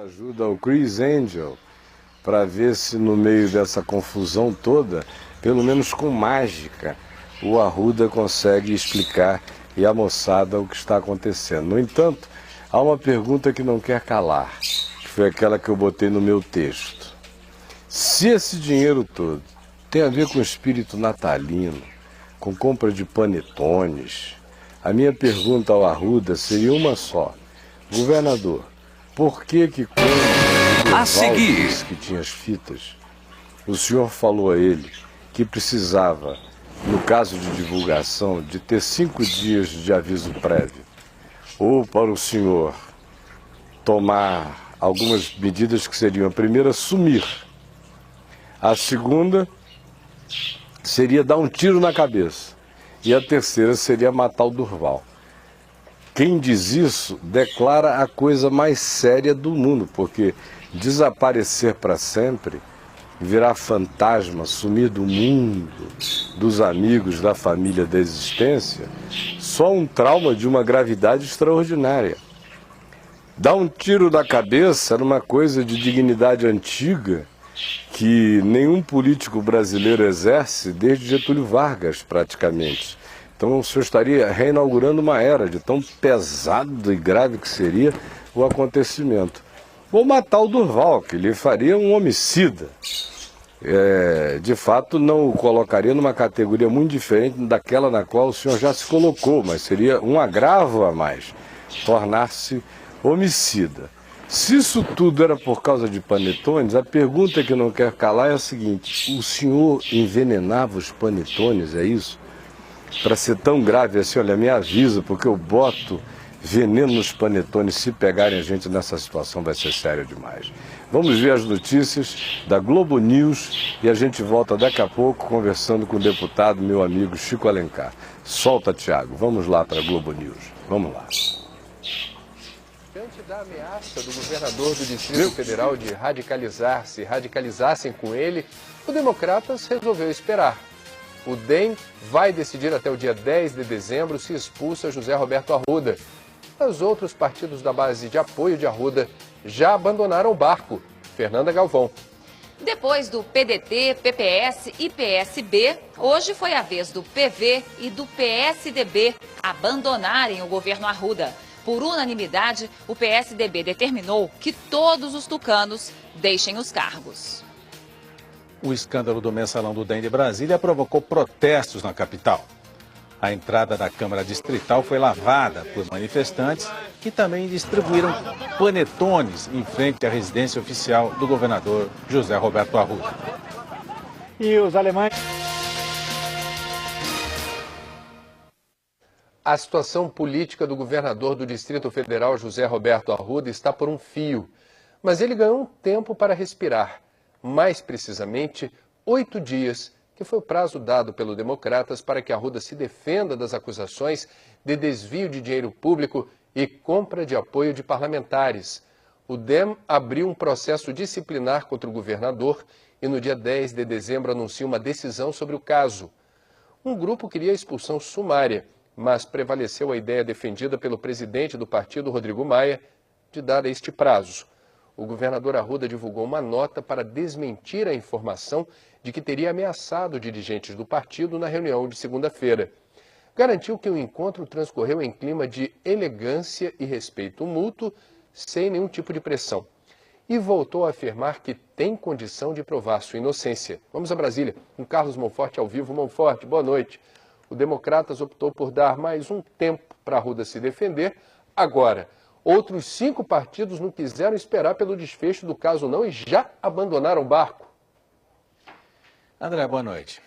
Ajuda o Chris Angel para ver se no meio dessa confusão toda, pelo menos com mágica, o Arruda consegue explicar e a moçada o que está acontecendo. No entanto, há uma pergunta que não quer calar, que foi aquela que eu botei no meu texto. Se esse dinheiro todo tem a ver com o espírito natalino, com compra de panetones, a minha pergunta ao Arruda seria uma só. Governador, por que quando a seguir disse que tinha as fitas, o senhor falou a ele que precisava, no caso de divulgação, de ter 5 dias de aviso prévio, ou para o senhor tomar algumas medidas que seriam: a primeira, sumir, a segunda seria dar um tiro na cabeça, e a terceira seria matar o Durval. Quem diz isso declara a coisa mais séria do mundo, porque desaparecer para sempre, virar fantasma, sumir do mundo, dos amigos, da família, da existência, só um trauma de uma gravidade extraordinária. Dar um tiro na cabeça era uma coisa de dignidade antiga que nenhum político brasileiro exerce desde Getúlio Vargas, praticamente. Então o senhor estaria reinaugurando uma era de tão pesado e grave que seria o acontecimento. Ou matar o Durval, que lhe faria um homicida. De fato, não o colocaria numa categoria muito diferente daquela na qual o senhor já se colocou, mas seria um agravo a mais, tornar-se homicida. Se isso tudo era por causa de panetones, a pergunta que não quer calar é a seguinte: o senhor envenenava os panetones, é isso? Para ser tão grave assim, olha, me avisa, porque eu boto veneno nos panetones. Se pegarem a gente nessa situação, vai ser sério demais. Vamos ver as notícias da Globo News e a gente volta daqui a pouco conversando com o deputado, meu amigo Chico Alencar. Solta, Tiago, vamos lá para a Globo News. Vamos lá. Diante da ameaça do governador do Distrito Federal de radicalizar-se e radicalizassem com ele, o Democratas resolveu esperar. O DEM vai decidir até o dia 10 de dezembro se expulsa José Roberto Arruda. Os outros partidos da base de apoio de Arruda já abandonaram o barco. Fernanda Galvão. Depois do PDT, PPS e PSB, hoje foi a vez do PV e do PSDB abandonarem o governo Arruda. Por unanimidade, o PSDB determinou que todos os tucanos deixem os cargos. O escândalo do mensalão do DEM de Brasília provocou protestos na capital. A entrada da Câmara Distrital foi lavada por manifestantes que também distribuíram panetones em frente à residência oficial do governador José Roberto Arruda. E os alemães... A situação política do governador do Distrito Federal, José Roberto Arruda, está por um fio. Mas ele ganhou um tempo para respirar. Mais precisamente, 8 dias, que foi o prazo dado pelo Democratas para que Arruda se defenda das acusações de desvio de dinheiro público e compra de apoio de parlamentares. O DEM abriu um processo disciplinar contra o governador e no dia 10 de dezembro anuncia uma decisão sobre o caso. Um grupo queria a expulsão sumária, mas prevaleceu a ideia defendida pelo presidente do partido, Rodrigo Maia, de dar este prazo. O governador Arruda divulgou uma nota para desmentir a informação de que teria ameaçado dirigentes do partido na reunião de segunda-feira. Garantiu que o encontro transcorreu em clima de elegância e respeito mútuo, sem nenhum tipo de pressão. E voltou a afirmar que tem condição de provar sua inocência. Vamos a Brasília, com Carlos Monforte ao vivo. Monforte, boa noite. O Democratas optou por dar mais um tempo para Arruda se defender. Agora, outros 5 partidos não quiseram esperar pelo desfecho do caso não e já abandonaram o barco. André, boa noite.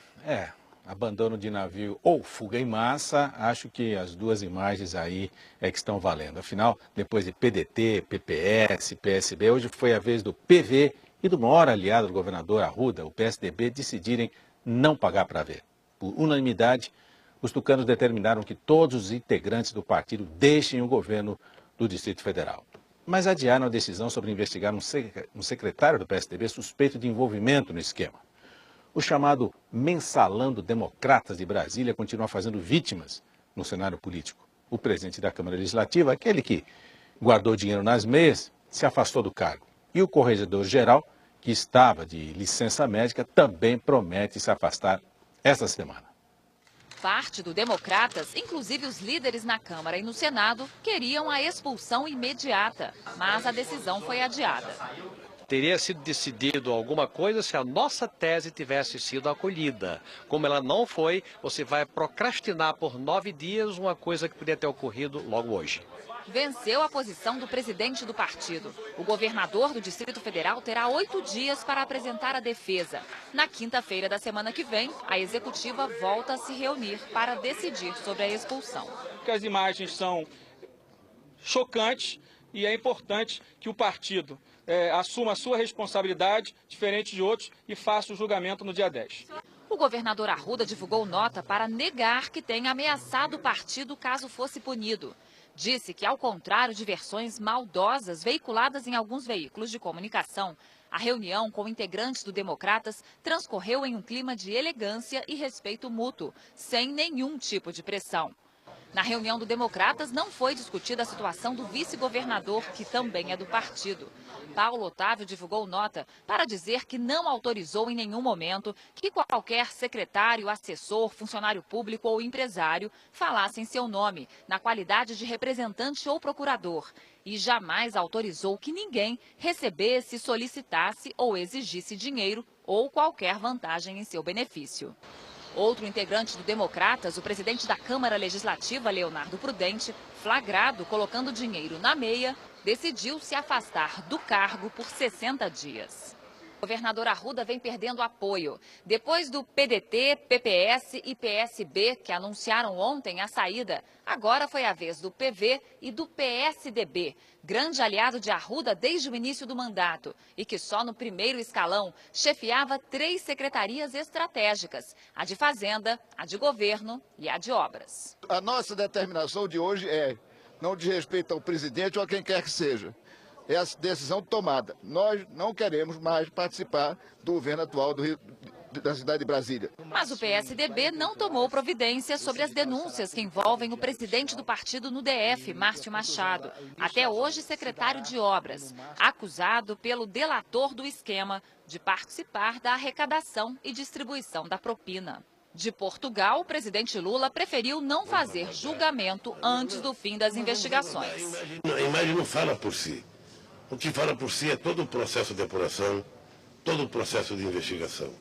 Abandono de navio ou fuga em massa, acho que as duas imagens aí é que estão valendo. Afinal, depois de PDT, PPS, PSB, hoje foi a vez do PV e do maior aliado do governador Arruda, o PSDB, decidirem não pagar para ver. Por unanimidade, os tucanos determinaram que todos os integrantes do partido deixem o governo do Distrito Federal. Mas adiaram a decisão sobre investigar um secretário do PSDB suspeito de envolvimento no esquema. O chamado mensalão do Democratas de Brasília continua fazendo vítimas no cenário político. O presidente da Câmara Legislativa, aquele que guardou dinheiro nas meias, se afastou do cargo. E o corregedor-geral, que estava de licença médica, também promete se afastar esta semana. Partido Democratas, inclusive os líderes na Câmara e no Senado, queriam a expulsão imediata, mas a decisão foi adiada. Teria sido decidido alguma coisa se a nossa tese tivesse sido acolhida. Como ela não foi, você vai procrastinar por 9 dias uma coisa que podia ter ocorrido logo hoje. Venceu a posição do presidente do partido. O governador do Distrito Federal terá 8 dias para apresentar a defesa. Na quinta-feira da semana que vem, a executiva volta a se reunir para decidir sobre a expulsão. As imagens são chocantes e é importante que o partido assuma a sua responsabilidade, diferente de outros, e faça o julgamento no dia 10. O governador Arruda divulgou nota para negar que tenha ameaçado o partido caso fosse punido. Disse que, ao contrário de versões maldosas veiculadas em alguns veículos de comunicação, a reunião com integrantes do Democratas transcorreu em um clima de elegância e respeito mútuo, sem nenhum tipo de pressão. Na reunião do Democratas não foi discutida a situação do vice-governador, que também é do partido. Paulo Otávio divulgou nota para dizer que não autorizou em nenhum momento que qualquer secretário, assessor, funcionário público ou empresário falasse em seu nome, na qualidade de representante ou procurador, e jamais autorizou que ninguém recebesse, solicitasse ou exigisse dinheiro ou qualquer vantagem em seu benefício. Outro integrante do Democratas, o presidente da Câmara Legislativa, Leonardo Prudente, flagrado colocando dinheiro na meia, decidiu se afastar do cargo por 60 dias. O governador Arruda vem perdendo apoio. Depois do PDT, PPS e PSB, que anunciaram ontem a saída, agora foi a vez do PV e do PSDB, grande aliado de Arruda desde o início do mandato, e que só no primeiro escalão chefiava 3 secretarias estratégicas, a de Fazenda, a de Governo e a de Obras. A nossa determinação de hoje não diz respeito ao presidente ou a quem quer que seja. É a decisão tomada. Nós não queremos mais participar do governo atual da cidade de Brasília. Mas o PSDB não tomou providência sobre as denúncias que envolvem o presidente do partido no DF, Márcio Machado, até hoje secretário de Obras, acusado pelo delator do esquema de participar da arrecadação e distribuição da propina. De Portugal, o presidente Lula preferiu não fazer julgamento antes do fim das investigações. A imagem não fala por si. O que fala por si é todo o processo de apuração, todo o processo de investigação.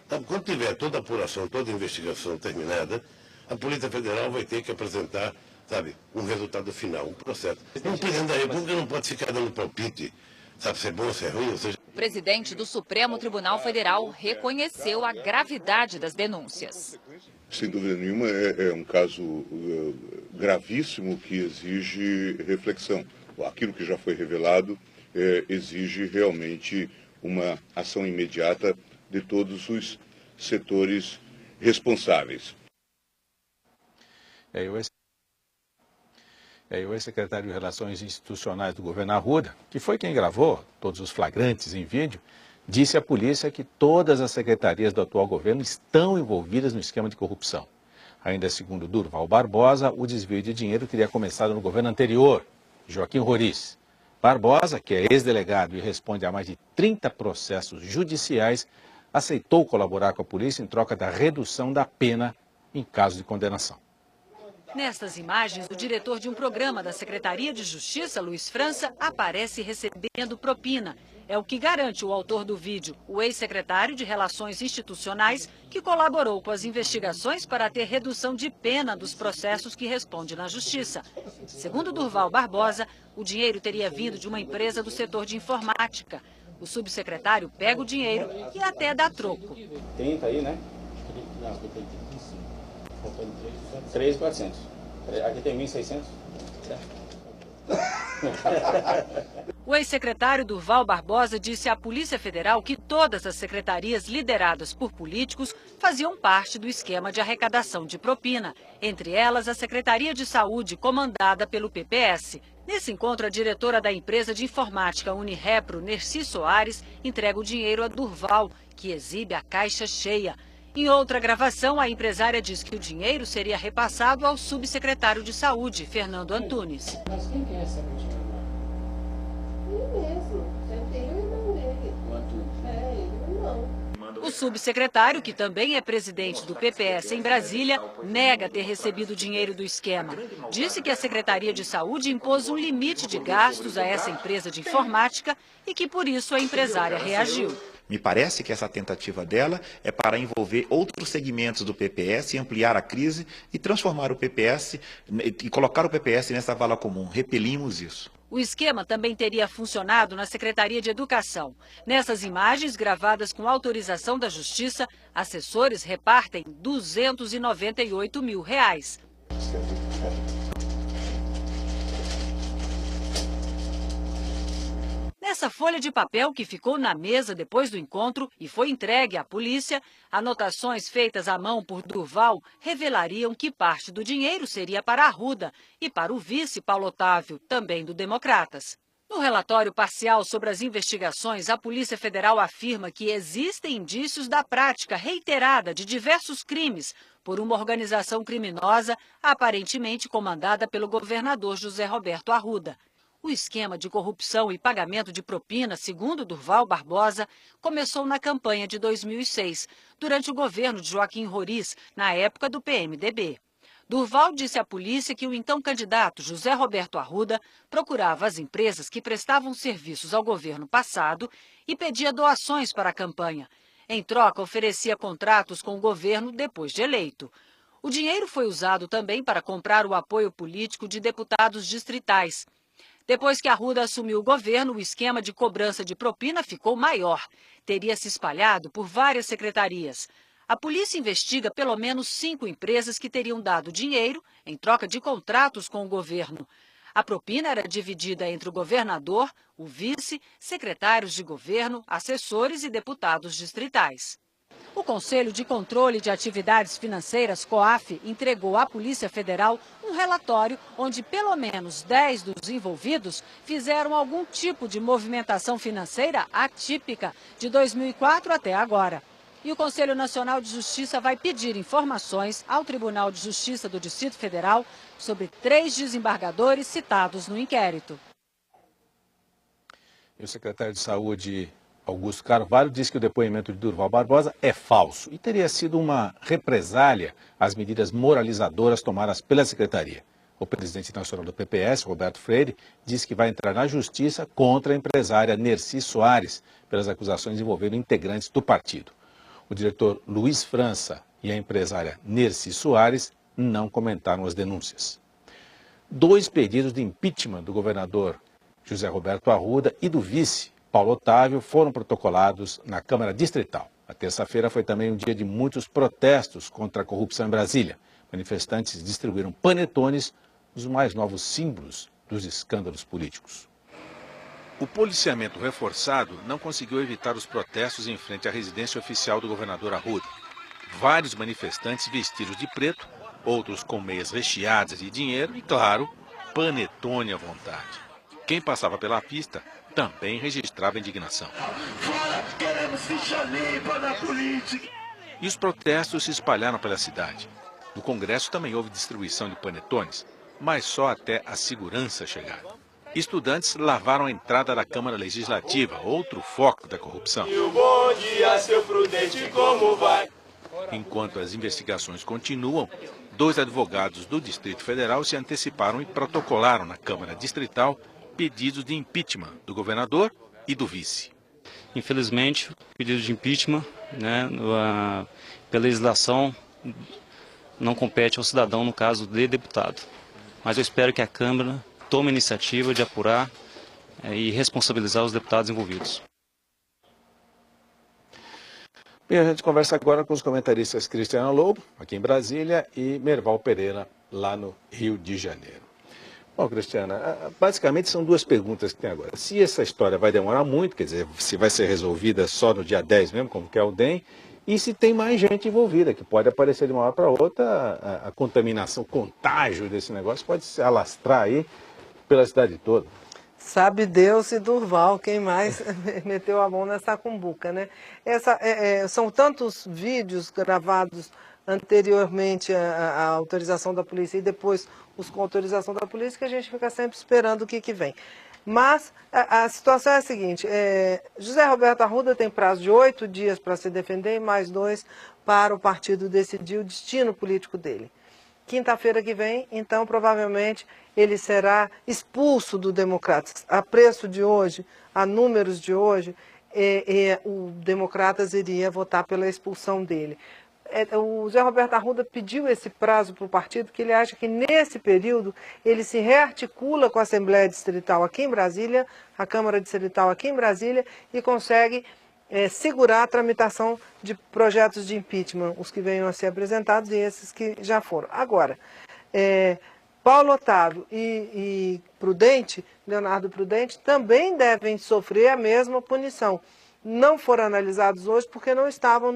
Então, quando tiver toda a apuração, toda a investigação terminada, a Polícia Federal vai ter que apresentar, um resultado final, um processo. Um presidente da República não pode ficar dando palpite, se é bom, se é ruim, ou seja... O presidente do Supremo Tribunal Federal reconheceu a gravidade das denúncias. Sem dúvida nenhuma, é um caso gravíssimo que exige reflexão. Aquilo que já foi revelado exige realmente uma ação imediata de todos os setores responsáveis. O ex-secretário de Relações Institucionais do governo Arruda, que foi quem gravou todos os flagrantes em vídeo, disse à polícia que todas as secretarias do atual governo estão envolvidas no esquema de corrupção. Ainda segundo Durval Barbosa, o desvio de dinheiro teria começado no governo anterior, Joaquim Roriz. Barbosa, que é ex-delegado e responde a mais de 30 processos judiciais, aceitou colaborar com a polícia em troca da redução da pena em caso de condenação. Nestas imagens, o diretor de um programa da Secretaria de Justiça, Luiz França, aparece recebendo propina. É o que garante o autor do vídeo, o ex-secretário de Relações Institucionais, que colaborou com as investigações para ter redução de pena dos processos que responde na Justiça. Segundo Durval Barbosa, o dinheiro teria vindo de uma empresa do setor de informática. O subsecretário pega o dinheiro e até dá troco. 30 aí, né? Não, aqui tem 3.400. Aqui tem 1.600. O ex-secretário Durval Barbosa disse à Polícia Federal que todas as secretarias lideradas por políticos faziam parte do esquema de arrecadação de propina, entre elas a Secretaria de Saúde, comandada pelo PPS. Nesse encontro, a diretora da empresa de informática Unirepro, Nerci Soares, entrega o dinheiro a Durval, que exibe a caixa cheia. Em outra gravação, a empresária diz que o dinheiro seria repassado ao subsecretário de Saúde, Fernando Antunes. Mas quem é essa? mesmo. Sempre tem o irmão dele. Ele e o irmão. O subsecretário, que também é presidente do PPS em Brasília, nega ter recebido dinheiro do esquema. Disse que a Secretaria de Saúde impôs um limite de gastos a essa empresa de informática e que por isso a empresária reagiu. Me parece que essa tentativa dela é para envolver outros segmentos do PPS, ampliar a crise e transformar o PPS e colocar o PPS nessa vala comum. Repelimos isso. O esquema também teria funcionado na Secretaria de Educação. Nessas imagens, gravadas com autorização da Justiça, assessores repartem R$298 mil. Nessa folha de papel que ficou na mesa depois do encontro e foi entregue à polícia, anotações feitas à mão por Durval revelariam que parte do dinheiro seria para a Arruda e para o vice Paulo Otávio, também do Democratas. No relatório parcial sobre as investigações, a Polícia Federal afirma que existem indícios da prática reiterada de diversos crimes por uma organização criminosa aparentemente comandada pelo governador José Roberto Arruda. O esquema de corrupção e pagamento de propina, segundo Durval Barbosa, começou na campanha de 2006, durante o governo de Joaquim Roriz, na época do PMDB. Durval disse à polícia que o então candidato José Roberto Arruda procurava as empresas que prestavam serviços ao governo passado e pedia doações para a campanha. Em troca, oferecia contratos com o governo depois de eleito. O dinheiro foi usado também para comprar o apoio político de deputados distritais. Depois que Arruda assumiu o governo, o esquema de cobrança de propina ficou maior. Teria se espalhado por várias secretarias. A polícia investiga pelo menos 5 empresas que teriam dado dinheiro em troca de contratos com o governo. A propina era dividida entre o governador, o vice, secretários de governo, assessores e deputados distritais. O Conselho de Controle de Atividades Financeiras, COAF, entregou à Polícia Federal um relatório onde pelo menos 10 dos envolvidos fizeram algum tipo de movimentação financeira atípica de 2004 até agora. E o Conselho Nacional de Justiça vai pedir informações ao Tribunal de Justiça do Distrito Federal sobre 3 desembargadores citados no inquérito. E o secretário de Saúde, Augusto Carvalho, disse que o depoimento de Durval Barbosa é falso e teria sido uma represália às medidas moralizadoras tomadas pela Secretaria. O presidente nacional do PPS, Roberto Freire, disse que vai entrar na justiça contra a empresária Nercy Soares pelas acusações envolvendo integrantes do partido. O diretor Luiz França e a empresária Nercy Soares não comentaram as denúncias. 2 pedidos de impeachment do governador José Roberto Arruda e do vice Paulo Otávio foram protocolados na Câmara Distrital. A terça-feira foi também um dia de muitos protestos contra a corrupção em Brasília. Manifestantes distribuíram panetones, os mais novos símbolos dos escândalos políticos. O policiamento reforçado não conseguiu evitar os protestos em frente à residência oficial do governador Arruda. Vários manifestantes vestidos de preto, outros com meias recheadas de dinheiro e, claro, panetone à vontade. Quem passava pela pista também registrava indignação. Fora, queremos ficha limpa na política. E os protestos se espalharam pela cidade. No Congresso também houve distribuição de panetones, mas só até a segurança chegar. Estudantes lavaram a entrada da Câmara Legislativa, outro foco da corrupção. E o bom dia, seu prudente, como vai? Enquanto as investigações continuam, 2 advogados do Distrito Federal se anteciparam e protocolaram na Câmara Distrital pedidos de impeachment do governador e do vice. Infelizmente, o pedido de impeachment, pela legislação, não compete ao cidadão no caso de deputado. Mas eu espero que a Câmara tome a iniciativa de apurar e responsabilizar os deputados envolvidos. Bem, a gente conversa agora com os comentaristas Cristiano Lobo, aqui em Brasília, e Merval Pereira, lá no Rio de Janeiro. Bom, Cristiana, basicamente são 2 perguntas que tem agora. Se essa história vai demorar muito, quer dizer, se vai ser resolvida só no dia 10 mesmo, como quer o DEM, e se tem mais gente envolvida, que pode aparecer de uma hora para outra, a contaminação, o contágio desse negócio pode se alastrar aí pela cidade toda. Sabe Deus e Durval, quem mais meteu a mão nessa cumbuca, né? São tantos vídeos gravados anteriormente à autorização da polícia e depois os com autorização da polícia que a gente fica sempre esperando o que vem. Mas a situação é a seguinte, José Roberto Arruda tem prazo de 8 dias para se defender e mais 2 para o partido decidir o destino político dele. Quinta-feira que vem, então, provavelmente, ele será expulso do Democratas. A preço de hoje, a números de hoje, o Democratas iria votar pela expulsão dele. O José Roberto Arruda pediu esse prazo para o partido, que ele acha que nesse período ele se rearticula com a Assembleia Distrital aqui em Brasília, a Câmara Distrital aqui em Brasília, e consegue segurar a tramitação de projetos de impeachment, os que venham a ser apresentados e esses que já foram. Agora, Paulo Otávio e Prudente, Leonardo Prudente, também devem sofrer a mesma punição. Não foram analisados hoje porque não estavam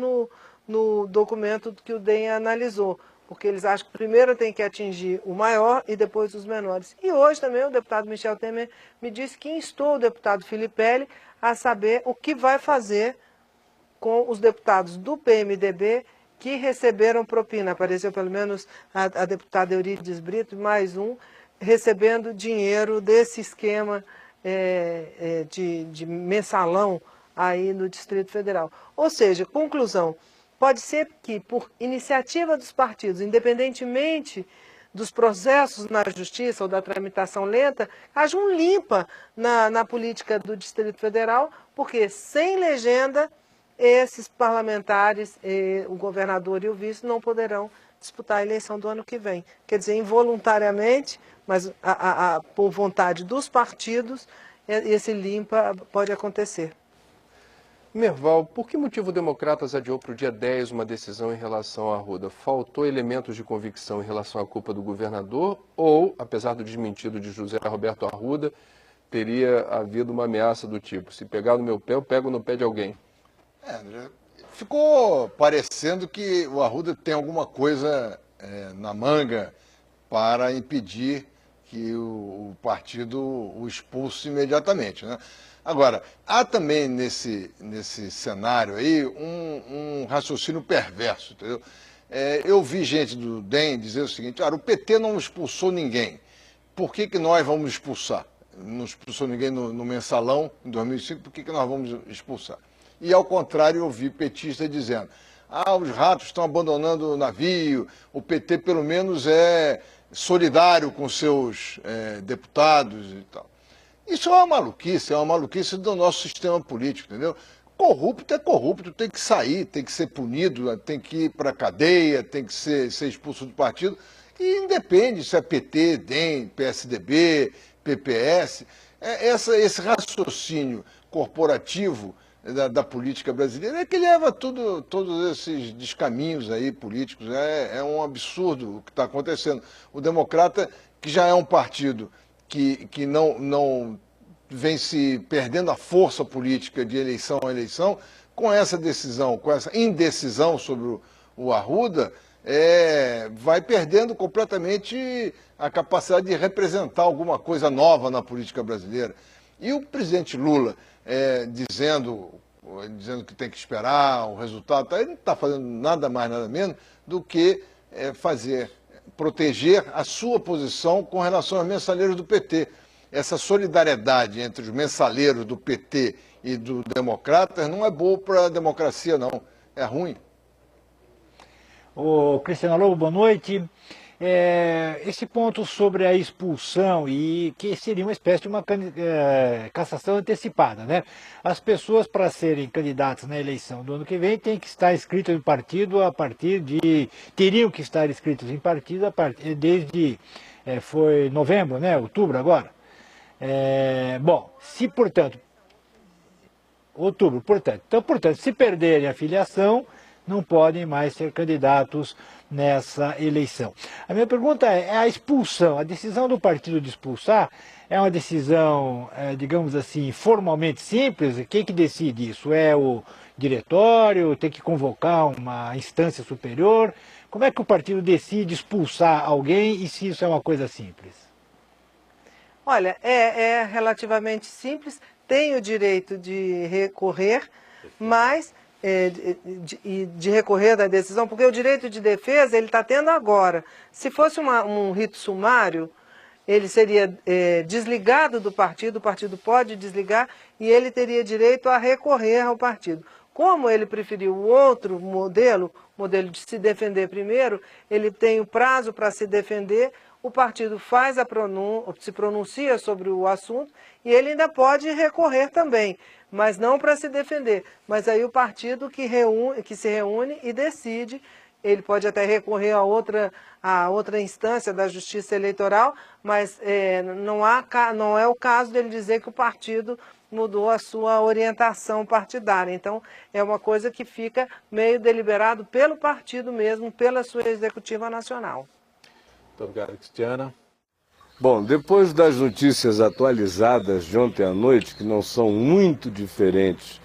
no documento que o DEM analisou, porque eles acham que primeiro tem que atingir o maior e depois os menores. E hoje também o deputado Michel Temer me disse que instou o deputado Filipelli a saber o que vai fazer com os deputados do PMDB que receberam propina. Apareceu pelo menos a deputada Eurídice Brito, mais um, recebendo dinheiro desse esquema de mensalão aí no Distrito Federal. Ou seja, conclusão, pode ser que, por iniciativa dos partidos, independentemente dos processos na justiça ou da tramitação lenta, haja um limpa na política do Distrito Federal, porque sem legenda, esses parlamentares, o governador e o vice, não poderão disputar a eleição do ano que vem. Quer dizer, involuntariamente, mas por vontade dos partidos, esse limpa pode acontecer. Merval, por que motivo o Democratas adiou para o dia 10 uma decisão em relação a Arruda? Faltou elementos de convicção em relação à culpa do governador ou, apesar do desmentido de José Roberto Arruda, teria havido uma ameaça do tipo, se pegar no meu pé, eu pego no pé de alguém? Ficou parecendo que o Arruda tem alguma coisa na manga para impedir que o partido o expulse imediatamente, né? Agora, há também nesse cenário aí um raciocínio perverso, entendeu? Eu vi gente do DEM dizer o seguinte, o PT não expulsou ninguém, por que nós vamos expulsar? Não expulsou ninguém no mensalão em 2005, por que nós vamos expulsar? E ao contrário, eu vi petista dizendo, os ratos estão abandonando o navio, o PT pelo menos é solidário com seus deputados e tal. Isso é uma maluquice do nosso sistema político, entendeu? Corrupto é corrupto, tem que sair, tem que ser punido, tem que ir para a cadeia, tem que ser expulso do partido. E independe se é PT, DEM, PSDB, PPS. Esse raciocínio corporativo da política brasileira é que leva todos esses descaminhos aí políticos. É um absurdo o que está acontecendo. O Democrata, que já é um partido que não vem se perdendo a força política de eleição a eleição, com essa decisão, com essa indecisão sobre o Arruda, vai perdendo completamente a capacidade de representar alguma coisa nova na política brasileira. E o presidente Lula dizendo que tem que esperar o resultado, ele não está fazendo nada mais, nada menos do que proteger a sua posição com relação aos mensaleiros do PT. Essa solidariedade entre os mensaleiros do PT e do Democratas não é boa para a democracia, não. É ruim. Cristiano Lobo, boa noite. Esse ponto sobre a expulsão e que seria uma espécie de uma cassação antecipada, né? As pessoas, para serem candidatas na eleição do ano que vem, têm que estar inscritas em partido teriam que estar inscritos em partido desde foi novembro, né? Outubro agora. Outubro, portanto, se perderem a filiação, não podem mais ser candidatos nessa eleição. A minha pergunta é a expulsão, a decisão do partido de expulsar é uma decisão, digamos assim, formalmente simples? Quem que decide isso? É o diretório? Tem que convocar uma instância superior? Como é que o partido decide expulsar alguém e se isso é uma coisa simples? Olha, é relativamente simples, tem o direito de recorrer, mas de recorrer da decisão, porque o direito de defesa ele está tendo agora. Se fosse um rito sumário, ele seria desligado do partido, o partido pode desligar e ele teria direito a recorrer ao partido. Como ele preferiu o outro modelo de se defender primeiro, ele tem o prazo para se defender, o partido faz se pronuncia sobre o assunto e ele ainda pode recorrer também, mas não para se defender. Mas aí o partido que se reúne e decide, ele pode até recorrer a outra instância da Justiça Eleitoral, mas não é o caso dele dizer que o partido mudou a sua orientação partidária. Então, é uma coisa que fica meio deliberado pelo partido mesmo, pela sua executiva nacional. Muito obrigado, Cristiana. Bom, depois das notícias atualizadas de ontem à noite, que não são muito diferentes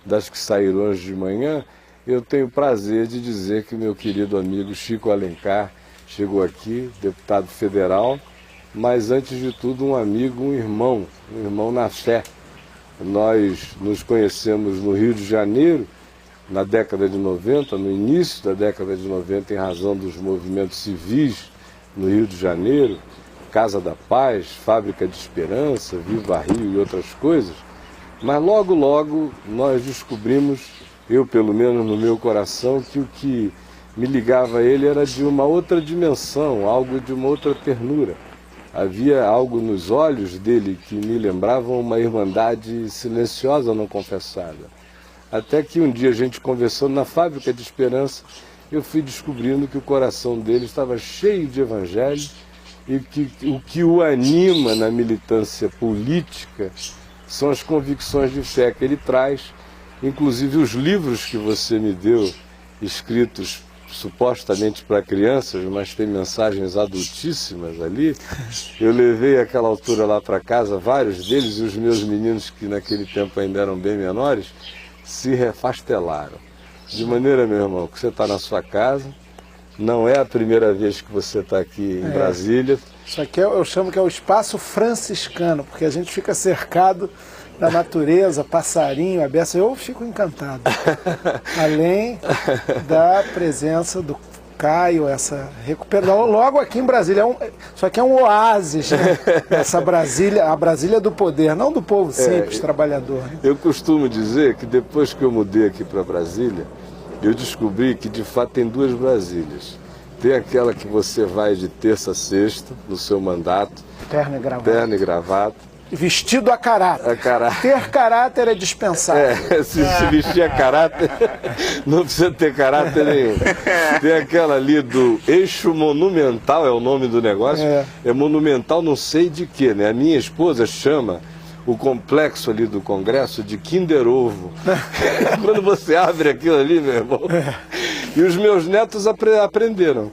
das que saíram hoje de manhã, eu tenho o prazer de dizer que meu querido amigo Chico Alencar chegou aqui, deputado federal, mas antes de tudo um amigo, um irmão na fé. Nós nos conhecemos no Rio de Janeiro, na década de 90, no início da década de 90, em razão dos movimentos civis no Rio de Janeiro, Casa da Paz, Fábrica de Esperança, Viva Rio e outras coisas. Mas logo, logo nós descobrimos, eu pelo menos no meu coração, que o que me ligava a ele era de uma outra dimensão, algo de uma outra ternura. Havia algo nos olhos dele que me lembrava uma irmandade silenciosa, não confessada. Até que um dia a gente conversando na Fábrica de Esperança, eu fui descobrindo que o coração dele estava cheio de evangelho e que o que o anima na militância política são as convicções de fé que ele traz, inclusive os livros que você me deu, escritos supostamente para crianças, mas tem mensagens adultíssimas ali. Eu levei àquela altura lá para casa vários deles e os meus meninos, que naquele tempo ainda eram bem menores, se refastelaram. De maneira, meu irmão, que você está na sua casa, não é a primeira vez que você está aqui em Brasília. Isso aqui eu chamo que é o espaço franciscano, porque a gente fica cercado da natureza, passarinho, aberto, eu fico encantado. Além da presença do Caio, essa recuperação, logo aqui em Brasília, isso aqui é um oásis, né? Essa Brasília, a Brasília do poder, não do povo simples, trabalhador. Né? Eu costumo dizer que depois que eu mudei aqui para Brasília, eu descobri que de fato tem duas Brasílias. Tem aquela que você vai de terça a sexta, no seu mandato, terno e gravata. Vestido a caráter. Ter caráter é dispensável. Se vestir a caráter, não precisa ter caráter nenhum. Tem aquela ali do eixo monumental, é o nome do negócio. É monumental não sei de quê, né? A minha esposa chama o complexo ali do Congresso de Kinder Ovo. Quando você abre aquilo ali, meu irmão. E os meus netos aprenderam.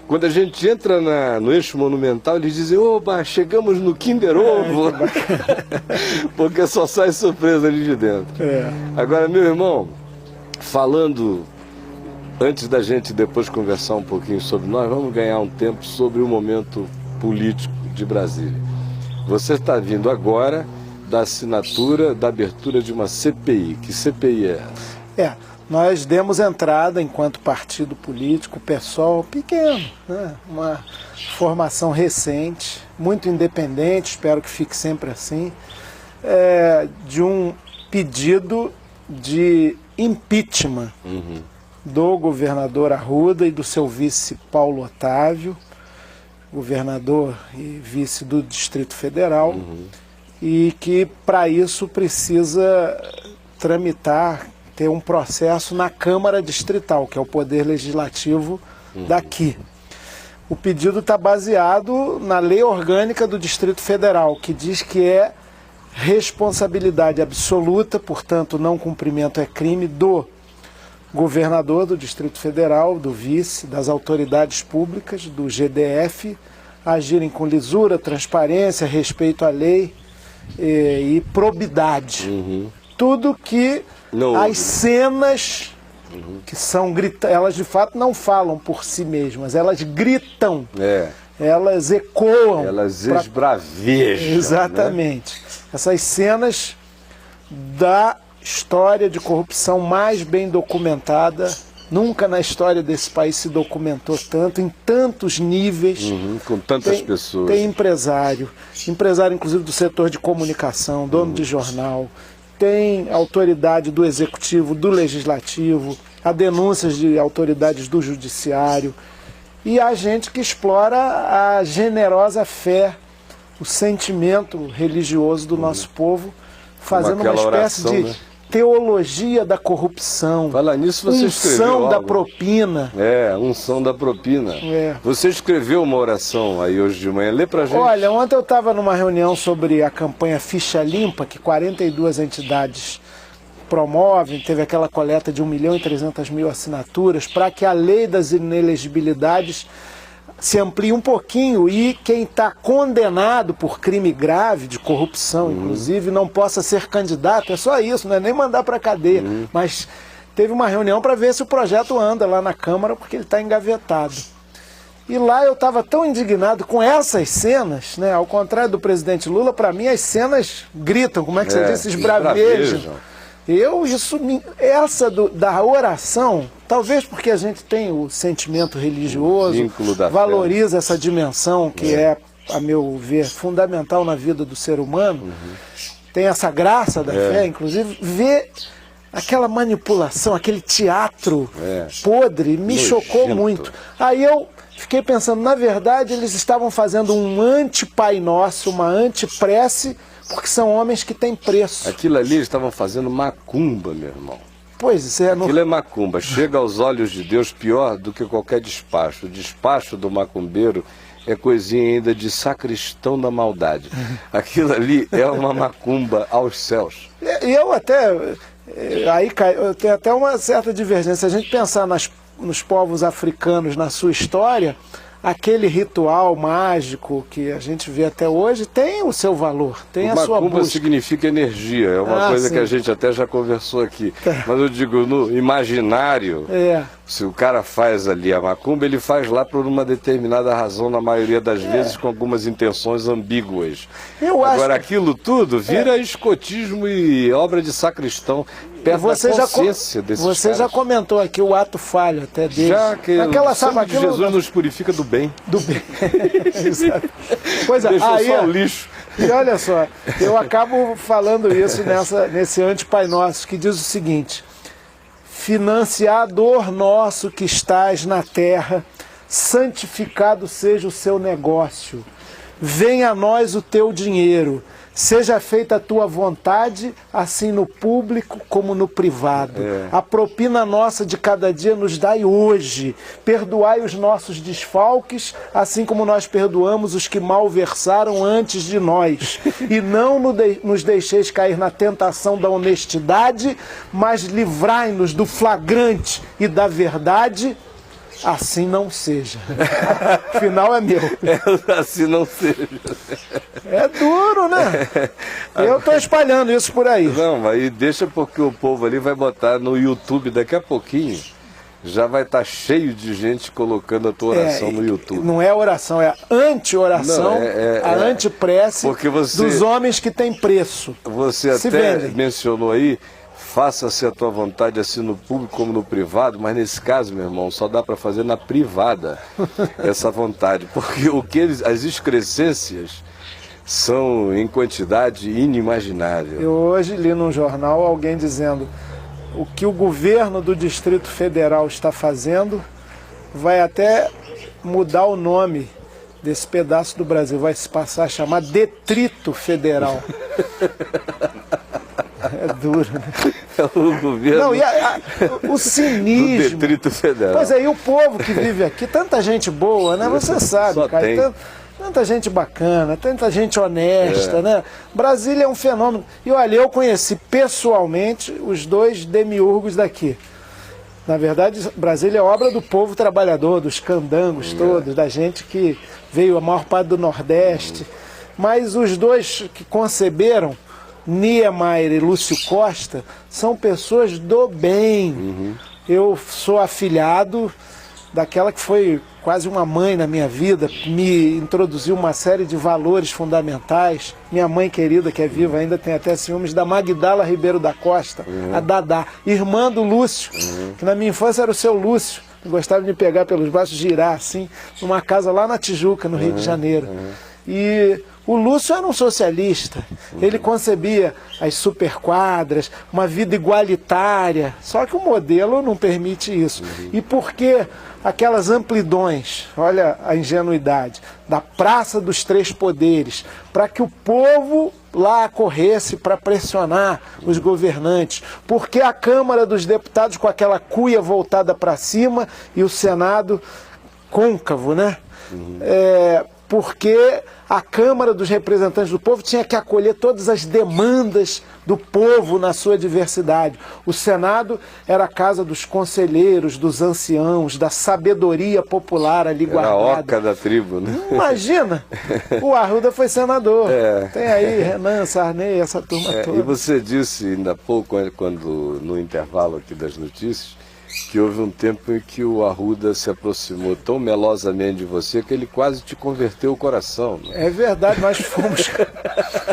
Quando a gente entra no eixo monumental, eles dizem, oba, chegamos no Kinder Ovo. Porque só sai surpresa ali de dentro. Agora, meu irmão, falando, antes da gente depois conversar um pouquinho sobre nós, vamos ganhar um tempo sobre o momento político de Brasília. Você está vindo agora da assinatura, da abertura de uma CPI. Que CPI é essa? Nós demos entrada, enquanto partido político, PSOL pequeno, né? Uma formação recente, muito independente, espero que fique sempre assim, de um pedido de impeachment do governador Arruda e do seu vice Paulo Otávio, governador e vice do Distrito Federal, e que para isso precisa tramitar, ter um processo na Câmara Distrital, que é o poder legislativo daqui. O pedido está baseado na lei orgânica do Distrito Federal, que diz que é responsabilidade absoluta, portanto não cumprimento é crime, do governador do Distrito Federal, do vice, das autoridades públicas, do GDF, agirem com lisura, transparência, respeito à lei e probidade. Tudo que as cenas que são elas de fato não falam por si mesmas, elas gritam, elas ecoam. Elas esbravejam. Exatamente. Né? Essas cenas da história de corrupção mais bem documentada Nunca na história desse país se documentou tanto, em tantos níveis. Com tantas pessoas. Tem empresário inclusive do setor de comunicação, dono de jornal, tem autoridade do executivo, do legislativo, há denúncias de autoridades do judiciário, e há gente que explora a generosa fé, o sentimento religioso do nosso povo, fazendo uma espécie oração, de né? Teologia da corrupção. Fala nisso, você escreveu unção algo. da propina. Unção da propina. É. Você escreveu uma oração aí hoje de manhã, lê pra gente. Olha, ontem eu estava numa reunião sobre a campanha Ficha Limpa, que 42 entidades promovem, teve aquela coleta de 1.300.000 assinaturas, para que a lei das inelegibilidades se amplie um pouquinho e quem está condenado por crime grave, de corrupção inclusive, não possa ser candidato. É só isso, não é nem mandar para a cadeia. Mas teve uma reunião para ver se o projeto anda lá na Câmara, porque ele está engavetado. E lá eu estava tão indignado com essas cenas, né? Ao contrário do presidente Lula, para mim as cenas gritam, como é que você disse, esbravejam. Da oração, talvez porque a gente tem o sentimento religioso, valoriza essa dimensão que é, a meu ver, fundamental na vida do ser humano, tem essa graça da fé, inclusive, ver aquela manipulação, aquele teatro podre, me chocou muito. Aí eu fiquei pensando, na verdade eles estavam fazendo um anti-Pai Nosso, uma anti-prece, porque são homens que têm preço. Aquilo ali eles estavam fazendo macumba, meu irmão. Pois é. Aquilo é macumba. Chega aos olhos de Deus pior do que qualquer despacho. O despacho do macumbeiro é coisinha ainda de sacristão da maldade. Aquilo ali é uma macumba aos céus. E eu até... Aí eu tenho até uma certa divergência. Se a gente pensar nos povos africanos, na sua história, aquele ritual mágico que a gente vê até hoje tem o seu valor, tem a sua busca. Macumba significa energia, é uma coisa que a gente até já conversou aqui. Mas eu digo, no imaginário, se o cara faz ali a macumba, ele faz lá por uma determinada razão, na maioria das vezes com algumas intenções ambíguas. Agora aquilo tudo vira escotismo e obra de sacristão. Você já comentou aqui o ato falho até dele. Já que Jesus nos purifica do bem. Do bem. Pois é, deixa só o lixo. E olha só, eu acabo falando isso nesse anti-Pai Nosso, que diz o seguinte: financiador nosso que estás na terra, santificado seja o seu negócio. Venha a nós o teu dinheiro. Seja feita a tua vontade, assim no público como no privado. A propina nossa de cada dia nos dai hoje. Perdoai os nossos desfalques, assim como nós perdoamos os que malversaram antes de nós. E não nos deixeis cair na tentação da honestidade, mas livrai-nos do flagrante e da verdade. Assim não seja. O final é meu. Assim não seja. É duro, né? Eu estou espalhando isso por aí. Não, aí deixa, porque o povo ali vai botar no YouTube daqui a pouquinho. Já vai estar cheio de gente colocando a tua oração no YouTube. Não é oração, é a anti-oração, a anti-prece dos homens que têm preço. Você até mencionou aí, faça-se a tua vontade assim no público como no privado, mas nesse caso, meu irmão, só dá para fazer na privada essa vontade, porque as excrescências são em quantidade inimaginável. Eu hoje li num jornal alguém dizendo: o que o governo do Distrito Federal está fazendo vai até mudar o nome desse pedaço do Brasil, vai se passar a chamar Detrito Federal. É duro, né? O governo. Não, o cinismo. Do Distrito Federal. Pois é, e o povo que vive aqui, tanta gente boa, né? Você sabe, cara. Tanta gente bacana, tanta gente honesta, né? Brasília é um fenômeno. E olha, eu conheci pessoalmente os dois demiurgos daqui. Na verdade, Brasília é obra do povo trabalhador, dos candangos todos, da gente que veio a maior parte do Nordeste. Mas os dois que conceberam, Niemeyer e Lúcio Costa, são pessoas do bem. Eu sou afilhado daquela que foi quase uma mãe na minha vida, me introduziu uma série de valores fundamentais. Minha mãe querida, que é viva ainda, tem até ciúmes, da Magdala Ribeiro da Costa, a Dadá, irmã do Lúcio, que na minha infância era o seu Lúcio, que gostava de me pegar pelos braços, girar assim, numa casa lá na Tijuca, no Rio de Janeiro. E o Lúcio era um socialista, ele concebia as superquadras, uma vida igualitária, só que o modelo não permite isso. E por que aquelas amplidões, olha a ingenuidade, da Praça dos Três Poderes, para que o povo lá corresse para pressionar os governantes? Por que a Câmara dos Deputados com aquela cuia voltada para cima e o Senado côncavo, né? Porque a Câmara dos Representantes do Povo tinha que acolher todas as demandas do povo na sua diversidade. O Senado era a casa dos conselheiros, dos anciãos, da sabedoria popular ali guardada. Era a oca da tribo, né? Imagina, o Arruda foi senador. Tem aí Renan, Sarney, essa turma toda. E você disse ainda há pouco, quando no intervalo aqui das notícias, que houve um tempo em que o Arruda se aproximou tão melosamente de você que ele quase te converteu o coração. Né? É verdade, nós fomos...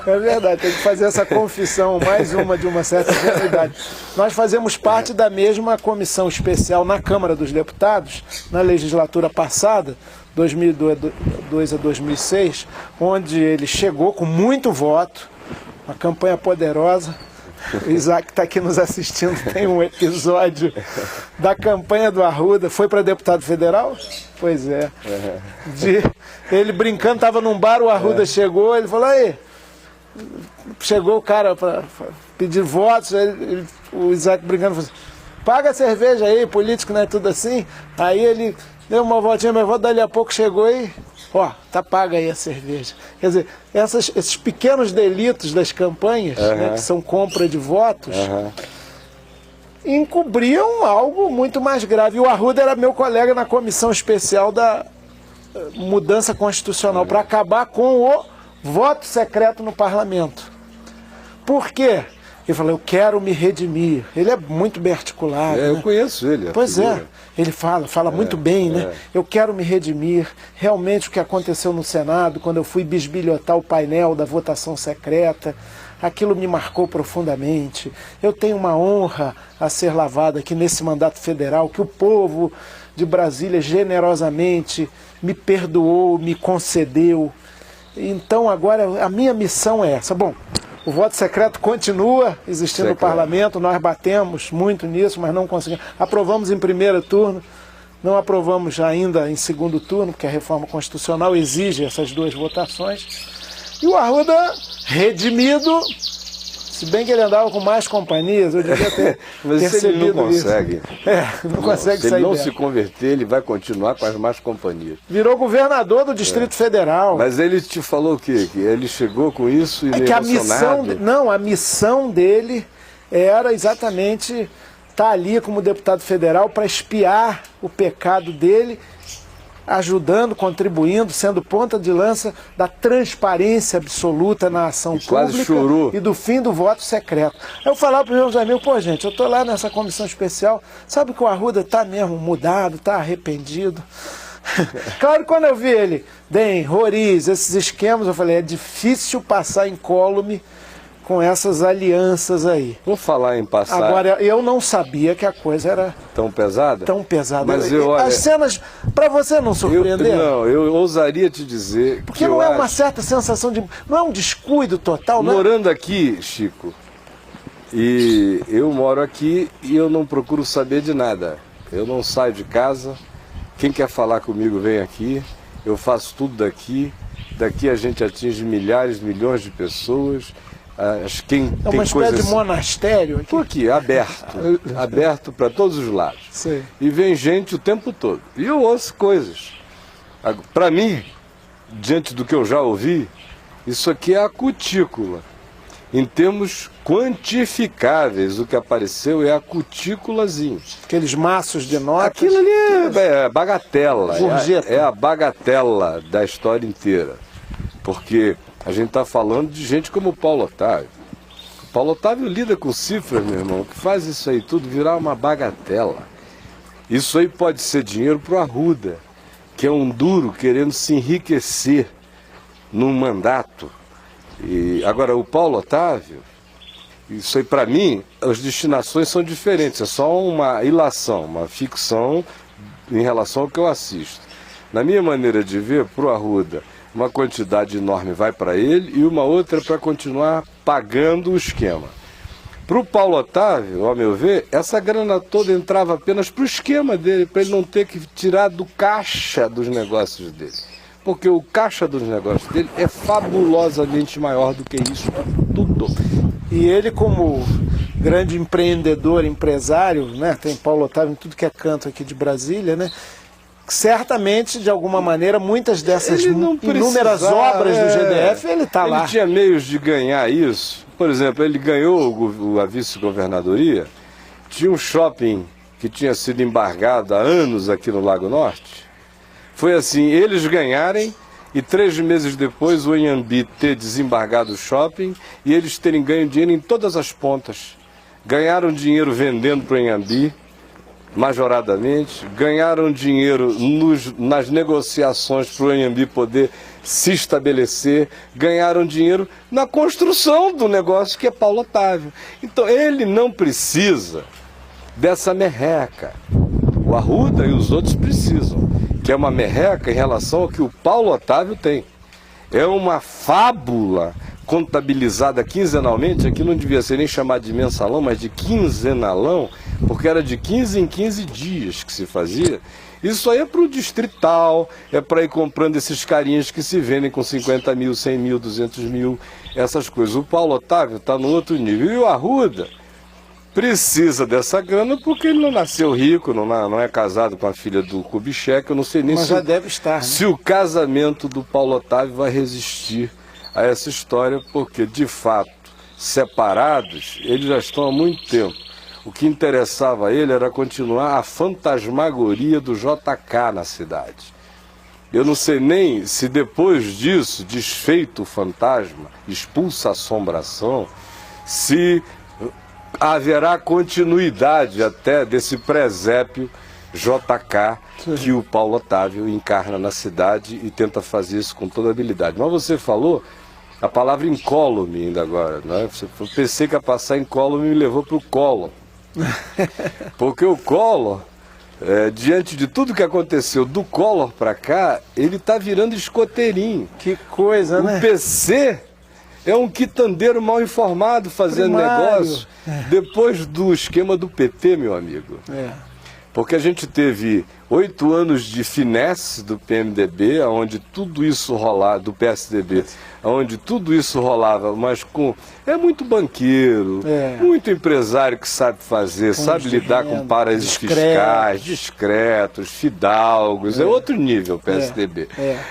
É verdade, tem que fazer essa confissão, mais uma de uma certa verdade. Nós fazemos parte da mesma comissão especial na Câmara dos Deputados, na legislatura passada, 2002 a 2006, onde ele chegou com muito voto, uma campanha poderosa. O Isaac está aqui nos assistindo, tem um episódio da campanha do Arruda. Foi para deputado federal? Pois é. Ele brincando, estava num bar, o Arruda chegou, ele falou, aí, chegou o cara para pedir votos, o Isaac brincando, falou assim, paga a cerveja aí, político não é tudo assim. Aí ele deu uma voltinha, mas vou dali a pouco, chegou e... Ó, tá paga aí a cerveja. Quer dizer, esses pequenos delitos das campanhas, né, que são compra de votos, encobriam algo muito mais grave. E o Arruda era meu colega na comissão especial da mudança constitucional, para acabar com o voto secreto no parlamento. Por quê? Ele falou, eu quero me redimir. Ele é muito bem articulado. Eu conheço ele. Pois é, ele fala muito bem, né? Eu quero me redimir. Realmente o que aconteceu no Senado, quando eu fui bisbilhotar o painel da votação secreta, aquilo me marcou profundamente. Eu tenho uma honra a ser lavada aqui nesse mandato federal, que o povo de Brasília generosamente me perdoou, me concedeu. Então agora a minha missão é essa. Bom, o voto secreto continua existindo no parlamento, nós batemos muito nisso, mas não conseguimos. Aprovamos em primeiro turno, não aprovamos ainda em segundo turno, porque a reforma constitucional exige essas duas votações. E o Arruda, redimido, se bem que ele andava com mais companhias, eu devia ter mas percebido ele não consegue. Isso. Não consegue sair Se ele não dela. se converter, ele vai continuar com as más companhias. Virou governador do Distrito Federal. Mas ele te falou o quê? Que ele chegou com isso e que a missão dele era exatamente estar ali como deputado federal para espiar o pecado dele, ajudando, contribuindo, sendo ponta de lança da transparência absoluta na ação pública e do fim do voto secreto. Eu falava para os meus amigos, pô gente, eu estou lá nessa comissão especial, sabe que o Arruda está mesmo mudado, está arrependido. Claro que quando eu vi ele, DEM, Roriz, esses esquemas, eu falei, é difícil passar incólume com essas alianças aí. Vou falar em passar. Agora, eu não sabia que a coisa era tão pesada. Mas as cenas, para você não surpreender? Eu ousaria te dizer porque que não é uma certa sensação de... Não é um descuido total, não é? Morando aqui, Chico, e eu moro aqui e eu não procuro saber de nada. Eu não saio de casa. Quem quer falar comigo vem aqui. Eu faço tudo daqui. Daqui a gente atinge milhares, milhões de pessoas. É uma espécie de monastério aqui? Aqui, aberto para todos os lados. Sim. E vem gente o tempo todo. E eu ouço coisas. Para mim, diante do que eu já ouvi, isso aqui é a cutícula. Em termos quantificáveis, o que apareceu é a cutículazinha. Aqueles maços de notas. Aquilo ali é bagatela. É a bagatela da história inteira. Porque a gente está falando de gente como o Paulo Otávio. O Paulo Otávio lida com cifras, meu irmão, que faz isso aí tudo virar uma bagatela. Isso aí pode ser dinheiro para o Arruda, que é um duro querendo se enriquecer num mandato. E agora, o Paulo Otávio, isso aí para mim, as destinações são diferentes, é só uma ilação, uma ficção em relação ao que eu assisto. Na minha maneira de ver, para o Arruda, uma quantidade enorme vai para ele e uma outra para continuar pagando o esquema. Para o Paulo Otávio, ao meu ver, essa grana toda entrava apenas para o esquema dele, para ele não ter que tirar do caixa dos negócios dele. Porque o caixa dos negócios dele é fabulosamente maior do que isso tudo. E ele, como grande empreendedor, empresário, né, tem Paulo Otávio em tudo que é canto aqui de Brasília, né? Certamente, de alguma maneira, muitas dessas inúmeras obras do GDF, ele está lá. Ele tinha meios de ganhar isso. Por exemplo, ele ganhou a vice-governadoria, tinha um shopping que tinha sido embargado há anos aqui no Lago Norte. Foi assim, eles ganharem e 3 meses depois o Anhembi ter desembargado o shopping e eles terem ganho dinheiro em todas as pontas. Ganharam dinheiro vendendo para o Anhembi, majoradamente, ganharam dinheiro nas negociações para o Anhembi poder se estabelecer, ganharam dinheiro na construção do negócio que é Paulo Otávio. Então ele não precisa dessa merreca. O Arruda e os outros precisam, que é uma merreca em relação ao que o Paulo Otávio tem. É uma fábula contabilizada quinzenalmente, aqui não devia ser nem chamado de mensalão, mas de quinzenalão, porque era de 15 em 15 dias que se fazia. Isso aí é para o distrital, é para ir comprando esses carinhas que se vendem com 50 mil, 100 mil, 200 mil, essas coisas. O Paulo Otávio está no outro nível. E o Arruda precisa dessa grana porque ele não nasceu rico, não é casado com a filha do Kubitschek, eu não sei nem Mas já deve estar, né? Se o casamento do Paulo Otávio vai resistir a essa história, porque, de fato, separados, eles já estão há muito tempo. O que interessava a ele era continuar a fantasmagoria do JK na cidade. Eu não sei nem se depois disso, desfeito o fantasma, expulsa a assombração, se haverá continuidade até desse presépio JK que o Paulo Otávio encarna na cidade e tenta fazer isso com toda habilidade. Mas você falou a palavra incólume ainda agora, né? Eu pensei que ia passar incólume e me levou para o Collor. Porque o Collor, diante de tudo que aconteceu do Collor para cá, ele está virando escoteirinho. Que coisa, né? O PC é um quitandeiro mal informado fazendo negócio depois do esquema do PT, meu amigo. Porque a gente teve 8 anos de finesse do PMDB, onde tudo isso rolava, do PSDB, onde tudo isso rolava, mas com... É muito banqueiro, muito empresário que sabe fazer, sabe lidar com paraísos fiscais, discretos, fidalgos, é outro nível o PSDB.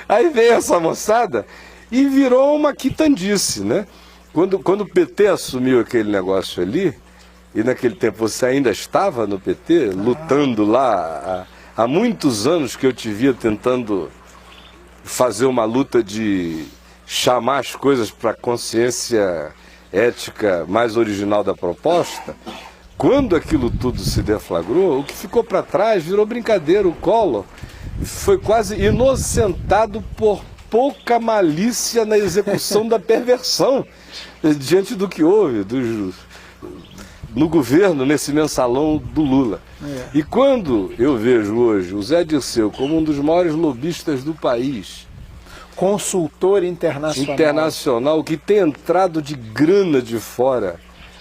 Aí veio essa moçada e virou uma quitandice, né? Quando o PT assumiu aquele negócio ali, e naquele tempo você ainda estava no PT, lutando lá, há muitos anos que eu te via tentando fazer uma luta de chamar as coisas para a consciência ética mais original da proposta. Quando aquilo tudo se deflagrou, o que ficou para trás virou brincadeira. O Collor foi quase inocentado por pouca malícia na execução da perversão diante do que houve no governo, nesse mensalão do Lula. E quando eu vejo hoje o Zé Dirceu como um dos maiores lobistas do país, consultor internacional, que tem entrado de grana de fora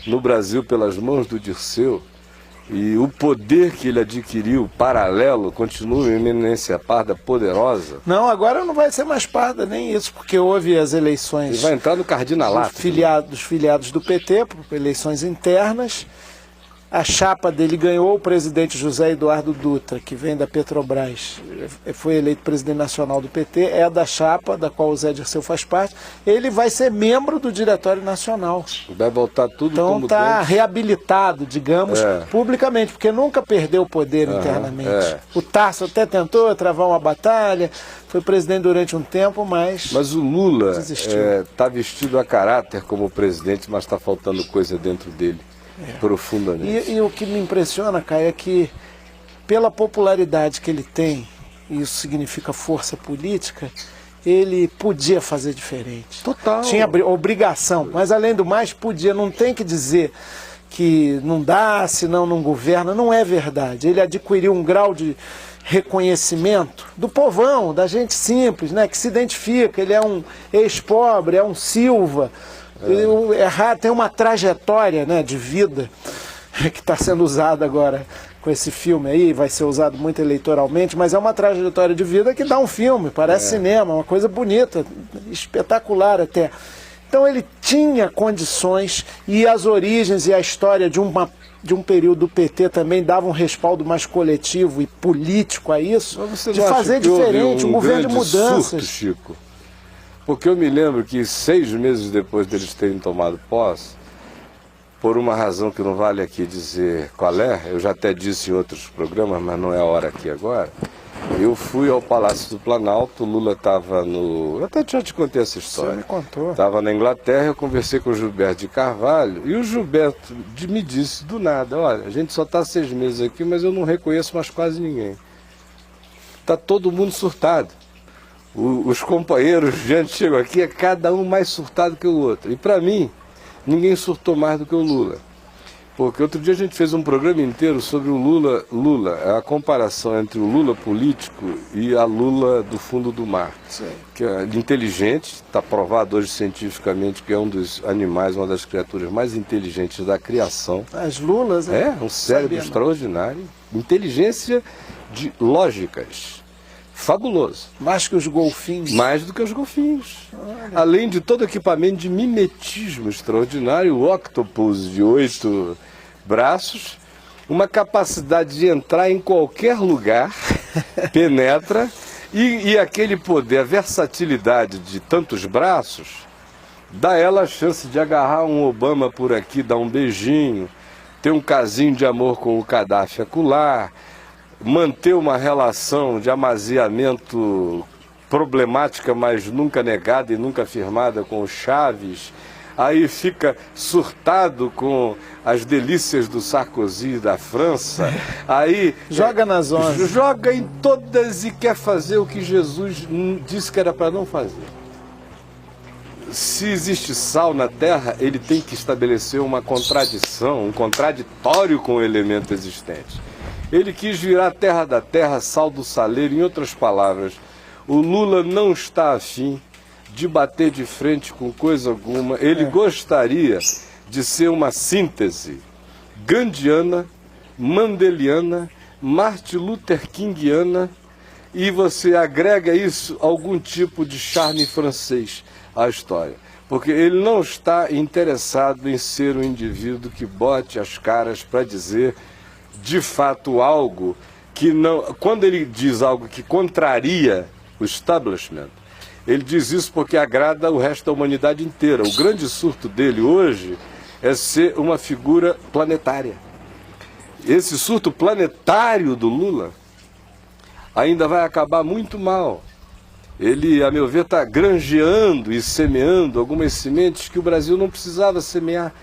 no Brasil pelas mãos do Dirceu, e o poder que ele adquiriu paralelo continua em eminência parda poderosa. Não, agora não vai ser mais parda nem isso, porque houve as eleições... Ele vai entrar no cardinalato. Dos filiados do PT, eleições internas. A chapa dele ganhou o presidente José Eduardo Dutra, que vem da Petrobras, foi eleito presidente nacional do PT, é da chapa da qual o Zé Dirceu faz parte. Ele vai ser membro do Diretório Nacional. Vai voltar tudo então como está reabilitado, digamos, publicamente, porque nunca perdeu poder internamente. O Tarso até tentou travar uma batalha, foi presidente durante um tempo, mas o Lula está vestido a caráter como presidente, mas está faltando coisa dentro dele. Profundamente. E o que me impressiona, Caio, é que pela popularidade que ele tem, isso significa força política, ele podia fazer diferente. Total. Tinha obrigação, mas além do mais podia, não tem que dizer que não dá, senão não governa, não é verdade. Ele adquiriu um grau de reconhecimento do povão, da gente simples, né, que se identifica, ele é um ex-pobre, é um Silva, tem uma trajetória, né, de vida que está sendo usada agora com esse filme aí, vai ser usado muito eleitoralmente, mas é uma trajetória de vida que dá um filme, parece cinema, uma coisa bonita, espetacular até. Então ele tinha condições, e as origens e a história de um período do PT também dava um respaldo mais coletivo e político a isso, de fazer diferente, um governo de mudanças. Surto, Chico. Porque eu me lembro que 6 meses depois deles terem tomado posse, por uma razão que não vale aqui dizer qual é, eu já até disse em outros programas, mas não é a hora aqui agora, eu fui ao Palácio do Planalto, Lula estava no... Eu até já te contei essa história. Você me contou. Estava na Inglaterra, eu conversei com o Gilberto de Carvalho, e o Gilberto me disse do nada, olha, a gente só está 6 meses aqui, mas eu não reconheço mais quase ninguém. Está todo mundo surtado. Os companheiros, gente, chegam aqui, é cada um mais surtado que o outro. E para mim, ninguém surtou mais do que o Lula. Porque outro dia a gente fez um programa inteiro sobre o Lula, a comparação entre o Lula político e a Lula do fundo do mar. Sim. Que é inteligente, está provado hoje cientificamente que é um dos animais, uma das criaturas mais inteligentes da criação. As Lulas, né? É, um cérebro extraordinário, inteligência de lógicas. Fabuloso. Mais que os golfinhos. Mais do que os golfinhos. Olha. Além de todo equipamento de mimetismo extraordinário, o octopus de 8 braços, uma capacidade de entrar em qualquer lugar, penetra, e aquele poder, a versatilidade de tantos braços, dá ela a chance de agarrar um Obama por aqui, dar um beijinho, ter um casinho de amor com o Gaddafi acolá, manter uma relação de amaziamento problemática, mas nunca negada e nunca firmada com o Chaves, aí fica surtado com as delícias do Sarkozy da França, aí joga nas 11. Joga em todas e quer fazer o que Jesus disse que era para não fazer. Se existe sal na terra, ele tem que estabelecer uma contradição, um contraditório com o elemento existente. Ele quis virar terra da terra, sal do saleiro. Em outras palavras, o Lula não está afim de bater de frente com coisa alguma. Ele gostaria de ser uma síntese gandhiana, mandeliana, Martin Luther Kingiana, e você agrega isso algum tipo de charme francês à história. Porque ele não está interessado em ser um indivíduo que bote as caras para dizer de fato algo que não... Quando ele diz algo que contraria o establishment, ele diz isso porque agrada o resto da humanidade inteira. O grande surto dele hoje é ser uma figura planetária. Esse surto planetário do Lula ainda vai acabar muito mal. Ele, a meu ver, está granjeando e semeando algumas sementes que o Brasil não precisava semear.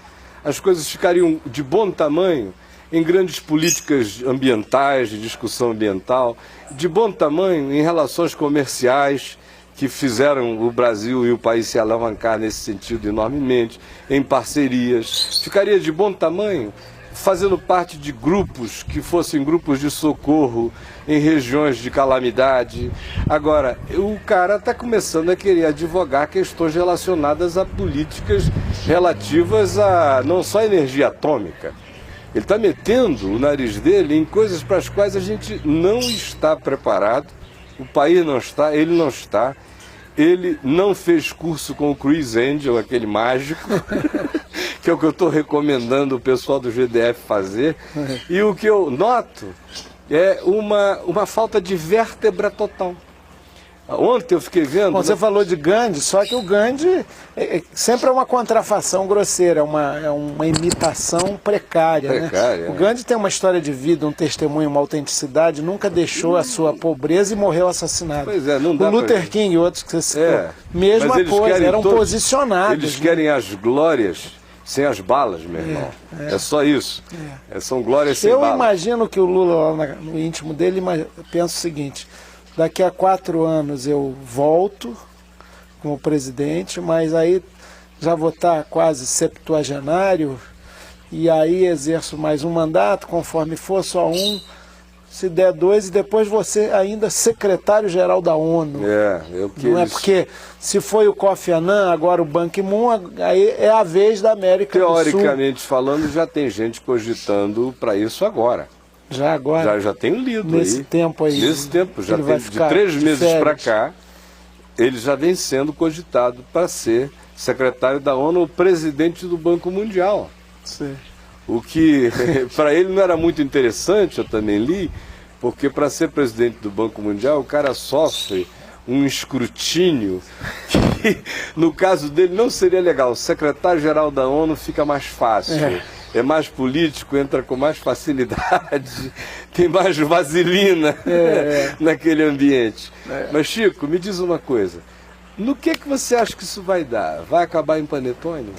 As coisas ficariam de bom tamanho em grandes políticas ambientais, de discussão ambiental, de bom tamanho em relações comerciais, que fizeram o Brasil e o país se alavancar nesse sentido enormemente, em parcerias. Ficaria de bom tamanho fazendo parte de grupos que fossem grupos de socorro em regiões de calamidade. Agora, o cara está começando a querer advogar questões relacionadas a políticas relativas a não só a energia atômica. Ele está metendo o nariz dele em coisas para as quais a gente não está preparado, o país não está, ele não está. Ele não fez curso com o Chris Angel, aquele mágico, que é o que eu estou recomendando o pessoal do GDF fazer. E o que eu noto é uma falta de vértebra total. Ontem eu fiquei vendo... Bom, você falou de Gandhi, só que o Gandhi sempre é uma contrafação grosseira, é uma imitação precária, né? O Gandhi tem uma história de vida, um testemunho, uma autenticidade, nunca deixou a sua pobreza e morreu assassinado. Pois é, não dá o Luther King e outros que você citou, mesma coisa, eram posicionados. Eles querem as glórias sem as balas, meu irmão. É só isso. São glórias sem Eu balas. imagino que o Lula, lá no íntimo dele, pensa o seguinte: daqui a 4 anos eu volto como presidente, mas aí já vou estar quase septuagenário, e aí exerço mais um mandato, conforme for só um, se der 2, e depois você ainda secretário-geral da ONU. Não é porque se foi o Kofi Annan, agora o Ban Ki-moon, aí é a vez da América do Sul. Teoricamente falando, já tem gente cogitando para isso agora. Já agora? Já tenho lido nesse tempo aí. Nesse tempo, já tem de 3 meses para cá, ele já vem sendo cogitado para ser secretário da ONU, presidente do Banco Mundial. Sim. O que para ele não era muito interessante, eu também li, porque para ser presidente do Banco Mundial o cara sofre um escrutínio que no caso dele não seria legal. O secretário-geral da ONU fica mais fácil, é mais político, entra com mais facilidade, tem mais vaselina naquele ambiente. Mas Chico, me diz uma coisa, no que você acha que isso vai dar? Vai acabar em panetone?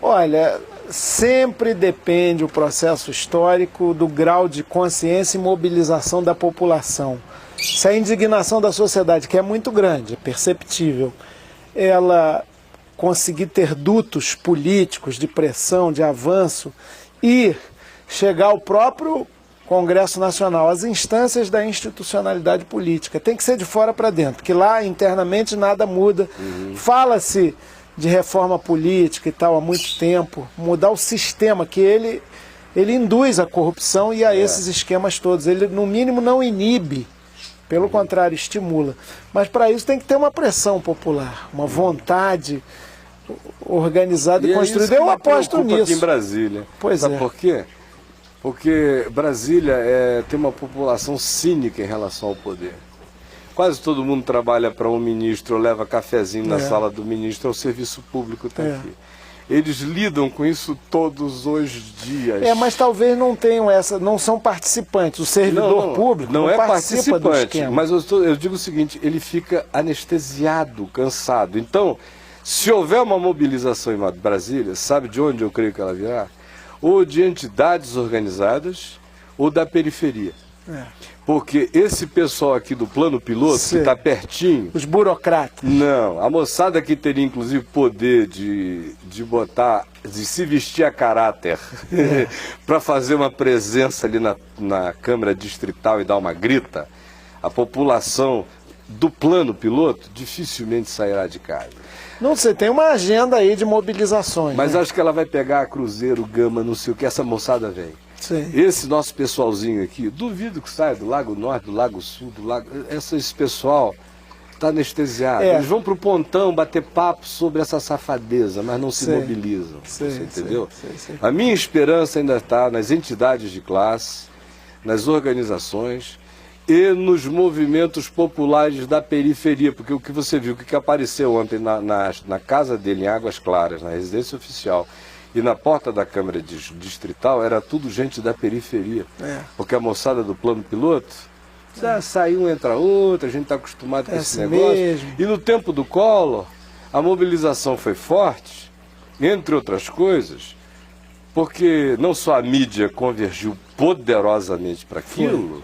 Olha, sempre depende o processo histórico do grau de consciência e mobilização da população. Se a indignação da sociedade, que é muito grande, é perceptível, ela conseguir ter dutos políticos de pressão, de avanço e chegar ao próprio Congresso Nacional, as instâncias da institucionalidade política, tem que ser de fora para dentro, porque lá internamente nada muda. Fala-se de reforma política e tal há muito tempo, mudar o sistema, que ele induz a corrupção e a esses esquemas todos. Ele, no mínimo, não inibe, pelo contrário, estimula. Mas para isso tem que ter uma pressão popular, uma vontade organizada e construída. Eu aposto nisso. Aqui em Brasília. Pois Sabe por quê? Porque Brasília tem uma população cínica em relação ao poder. Quase todo mundo trabalha para um ministro, ou leva cafezinho na sala do ministro, é o serviço público está aqui. Eles lidam com isso todos os dias. Mas talvez não tenham não são participantes. O servidor público não é participa do esquema. Mas eu digo o seguinte, ele fica anestesiado, cansado. Então, se houver uma mobilização em Brasília, sabe de onde eu creio que ela virá? Ou de entidades organizadas, ou da periferia. Porque esse pessoal aqui do plano piloto, que está pertinho... Os burocratas. Não, a moçada que teria inclusive poder de se vestir a caráter para fazer uma presença ali na Câmara Distrital e dar uma grita, a população do plano piloto dificilmente sairá de casa. Não sei, tem uma agenda aí de mobilizações. Mas acho que ela vai pegar a Cruzeiro, Gama, não sei o que, essa moçada vem. Sim. Esse nosso pessoalzinho aqui, duvido que saia do Lago Norte, do Lago Sul, esse pessoal está anestesiado. Eles vão para o pontão bater papo sobre essa safadeza, mas não se mobilizam. Você entendeu? A minha esperança ainda está nas entidades de classe, nas organizações e nos movimentos populares da periferia, porque o que você viu, o que apareceu ontem na casa dele, em Águas Claras, na residência oficial, e na porta da Câmara Distrital, era tudo gente da periferia. Porque a moçada do plano piloto, sai um, entra outro, a gente está acostumado com esse negócio. Mesmo. E no tempo do Collor, a mobilização foi forte, entre outras coisas, porque não só a mídia convergiu poderosamente para aquilo,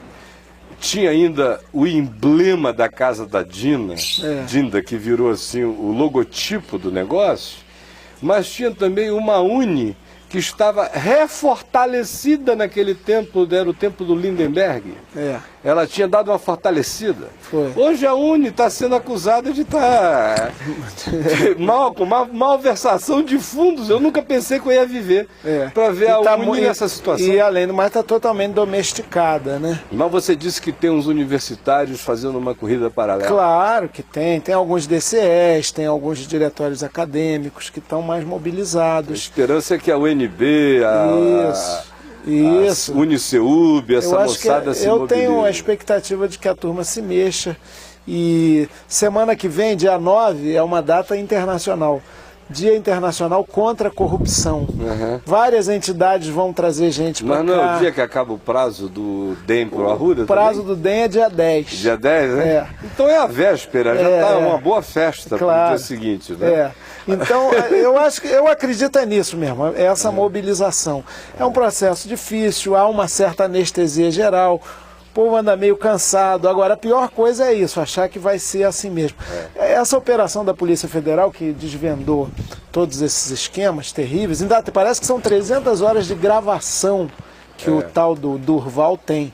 tinha ainda o emblema da casa da Dinda, que virou assim o logotipo do negócio, mas tinha também uma Uni que estava refortalecida naquele tempo, era o tempo do Lindenberg. Ela tinha dado uma fortalecida. Hoje a Uni está sendo acusada de estar com malversação de fundos. Eu nunca pensei que eu ia viver para ver a Uni nessa situação. E além do mais, está totalmente domesticada, né? Mas você disse que tem uns universitários fazendo uma corrida paralela. Claro que tem. Tem alguns DCEs, tem alguns diretórios acadêmicos que estão mais mobilizados. A esperança é que a UNB, a Uniceub, essa moçada se mobilize. Eu tenho a expectativa de que a turma se mexa. E semana que vem, dia 9, é uma data internacional. Dia Internacional contra a Corrupção. Várias entidades vão trazer gente para cá. Mas não é o dia que acaba o prazo do DEM para o Arruda? O prazo do DEM é dia 10. Dia 10, né? É. Então é a véspera, já está uma boa festa para o dia seguinte, né? É. Então, eu acredito nisso mesmo, essa mobilização. É um processo difícil, há uma certa anestesia geral, o povo anda meio cansado. Agora, a pior coisa é isso, achar que vai ser assim mesmo. Essa operação da Polícia Federal, que desvendou todos esses esquemas terríveis, ainda parece que são 300 horas de gravação que o tal do Durval tem.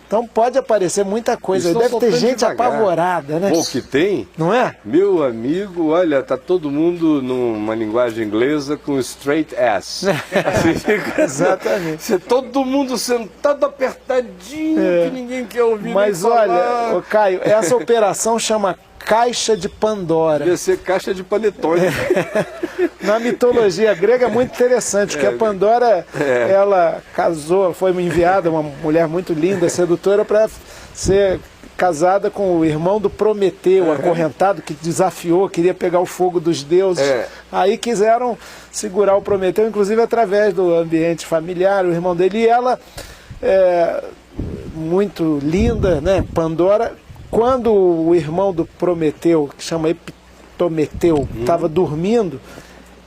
Então pode aparecer muita coisa. Aí deve ter gente apavorada, né? O que tem? Não é? Meu amigo, olha, tá todo mundo numa linguagem inglesa com straight ass. Exatamente. Todo mundo sentado apertadinho, que ninguém quer ouvir. Mas olha, ô Caio, essa operação chama Caixa de Pandora. Devia ser caixa de panetone. Na mitologia grega é muito interessante, porque a Pandora, ela casou, foi enviada, uma mulher muito linda, sedutora, para ser casada com o irmão do Prometeu, acorrentado, que desafiou, queria pegar o fogo dos deuses. Aí quiseram segurar o Prometeu, inclusive através do ambiente familiar, o irmão dele. E ela, muito linda, né, Pandora. Quando o irmão do Prometeu, que chama Epitometeu, estava dormindo,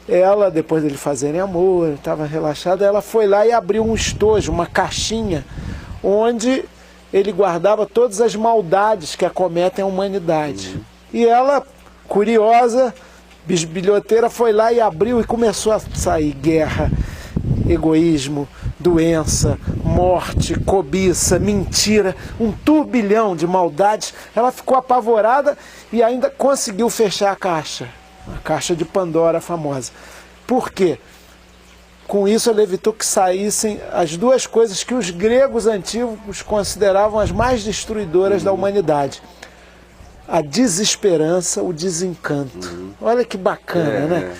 ela, depois dele fazerem amor, estava relaxada, ela foi lá e abriu um estojo, uma caixinha, onde ele guardava todas as maldades que acometem a humanidade. E ela, curiosa, bisbilhoteira, foi lá e abriu e começou a sair guerra, egoísmo, doença, morte, cobiça, mentira, um turbilhão de maldades. Ela ficou apavorada e ainda conseguiu fechar a caixa de Pandora famosa. Por quê? Com isso ela evitou que saíssem as duas coisas que os gregos antigos consideravam as mais destruidoras da humanidade: a desesperança, o desencanto. Olha que bacana, né?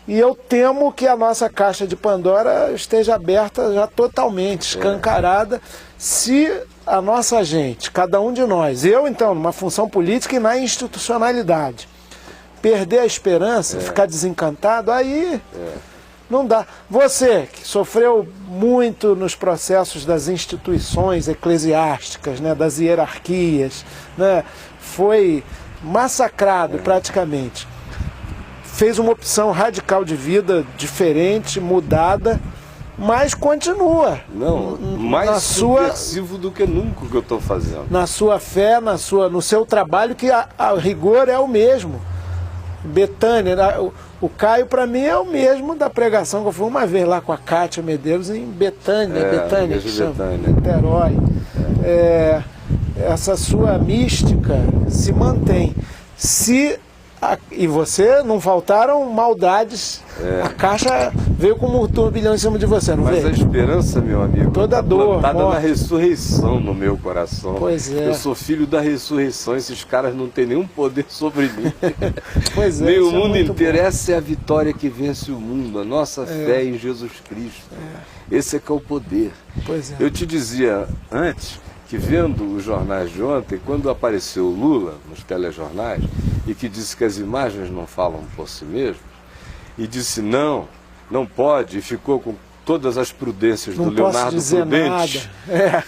E eu temo que a nossa caixa de Pandora esteja aberta já totalmente, escancarada, se a nossa gente, cada um de nós, eu então, numa função política e na institucionalidade, perder a esperança, ficar desencantado, aí não dá. Você, que sofreu muito nos processos das instituições eclesiásticas, né, das hierarquias, né, foi massacrado praticamente, fez uma opção radical de vida, diferente, mudada, mas continua. Não, mais subversivo do que nunca o que eu estou fazendo. Na sua fé, no seu trabalho, que a rigor é o mesmo. Betânia, o Caio para mim é o mesmo da pregação que eu fui uma vez lá com a Kátia Medeiros em Betânia, que chama, Niterói. Essa sua mística se mantém. E você, não faltaram maldades. A caixa veio como um turbilhão em cima de você, não veio? Mas a esperança, meu amigo, toda dor, plantada na ressurreição no meu coração. Pois é. Eu sou filho da ressurreição, esses caras não têm nenhum poder sobre mim. Pois é. Nem o mundo inteiro. Essa é a vitória que vence o mundo, a nossa fé em Jesus Cristo. Esse é que é o poder. Pois é. Eu te dizia antes que, vendo os jornais de ontem, quando apareceu o Lula nos telejornais e que disse que as imagens não falam por si mesmo, e disse não pode, e ficou com todas as prudências do Leonardo Prudente.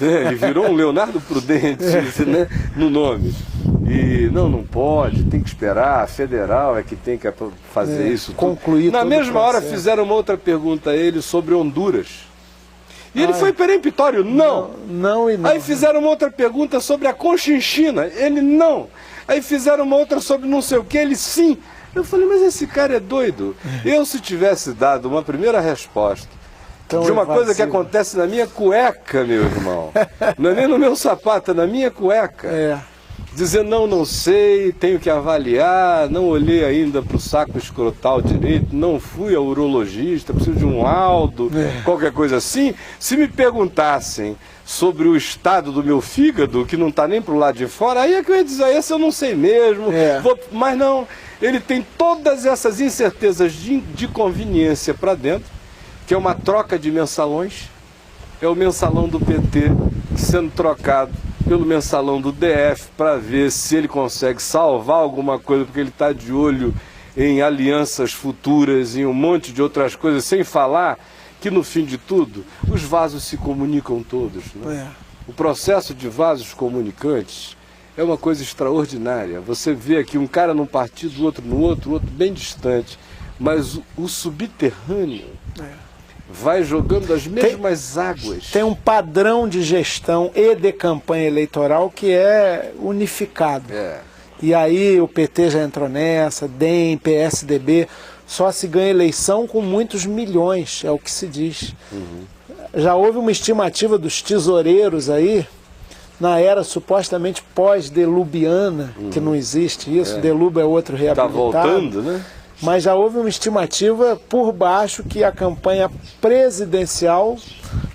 Ele virou um Leonardo Prudente, né, no nome. E não pode, tem que esperar, a federal é que tem que fazer isso. Concluir. Na mesma hora fizeram uma outra pergunta a ele sobre Honduras. E ele foi peremptório, não. Aí fizeram uma outra pergunta sobre a Conchinchina, ele não. Aí fizeram uma outra sobre não sei o que, ele sim. Eu falei, mas esse cara é doido. Eu, se tivesse dado uma primeira resposta de uma coisa que acontece na minha cueca, meu irmão, não é nem no meu sapato, é na minha cueca. Dizer não sei, tenho que avaliar, não olhei ainda para o saco escrotal direito, não fui ao urologista, preciso de um laudo, qualquer coisa assim. Se me perguntassem sobre o estado do meu fígado, que não está nem para o lado de fora, aí é que eu ia dizer, esse eu não sei mesmo, mas não, ele tem todas essas incertezas de conveniência para dentro, que é uma troca de mensalões, é o mensalão do PT sendo trocado pelo mensalão do DF para ver se ele consegue salvar alguma coisa, porque ele está de olho em alianças futuras, em um monte de outras coisas, sem falar que no fim de tudo os vasos se comunicam todos, né? O processo de vasos comunicantes é uma coisa extraordinária. Você vê aqui um cara num partido, outro no outro, outro bem distante, mas o subterrâneo vai jogando as mesmas águas. Tem um padrão de gestão e de campanha eleitoral que é unificado. E aí o PT já entrou nessa, DEM, PSDB, só se ganha eleição com muitos milhões, é o que se diz. Já houve uma estimativa dos tesoureiros aí, na era supostamente pós-delubiana, que não existe isso, Deluba é outro reabilitado. Está voltando, né? Mas já houve uma estimativa por baixo que a campanha presidencial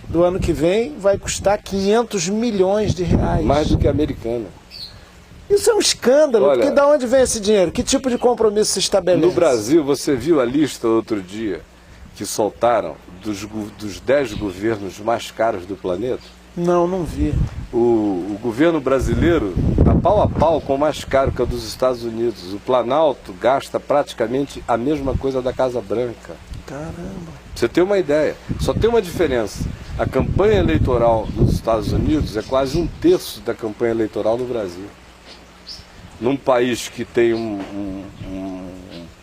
do ano que vem vai custar 500 milhões de reais. Mais do que a americana. Isso é um escândalo, Olha, porque de onde vem esse dinheiro? Que tipo de compromisso se estabelece? No Brasil, você viu a lista outro dia que soltaram dos 10 governos mais caros do planeta? Não, não vi. O governo brasileiro está pau a pau com o mais caro que é o dos Estados Unidos. O Planalto gasta praticamente a mesma coisa da Casa Branca. Caramba. Você tem uma ideia. Só tem uma diferença. A campanha eleitoral nos Estados Unidos é quase 1/3 da campanha eleitoral no Brasil. Num país que tem um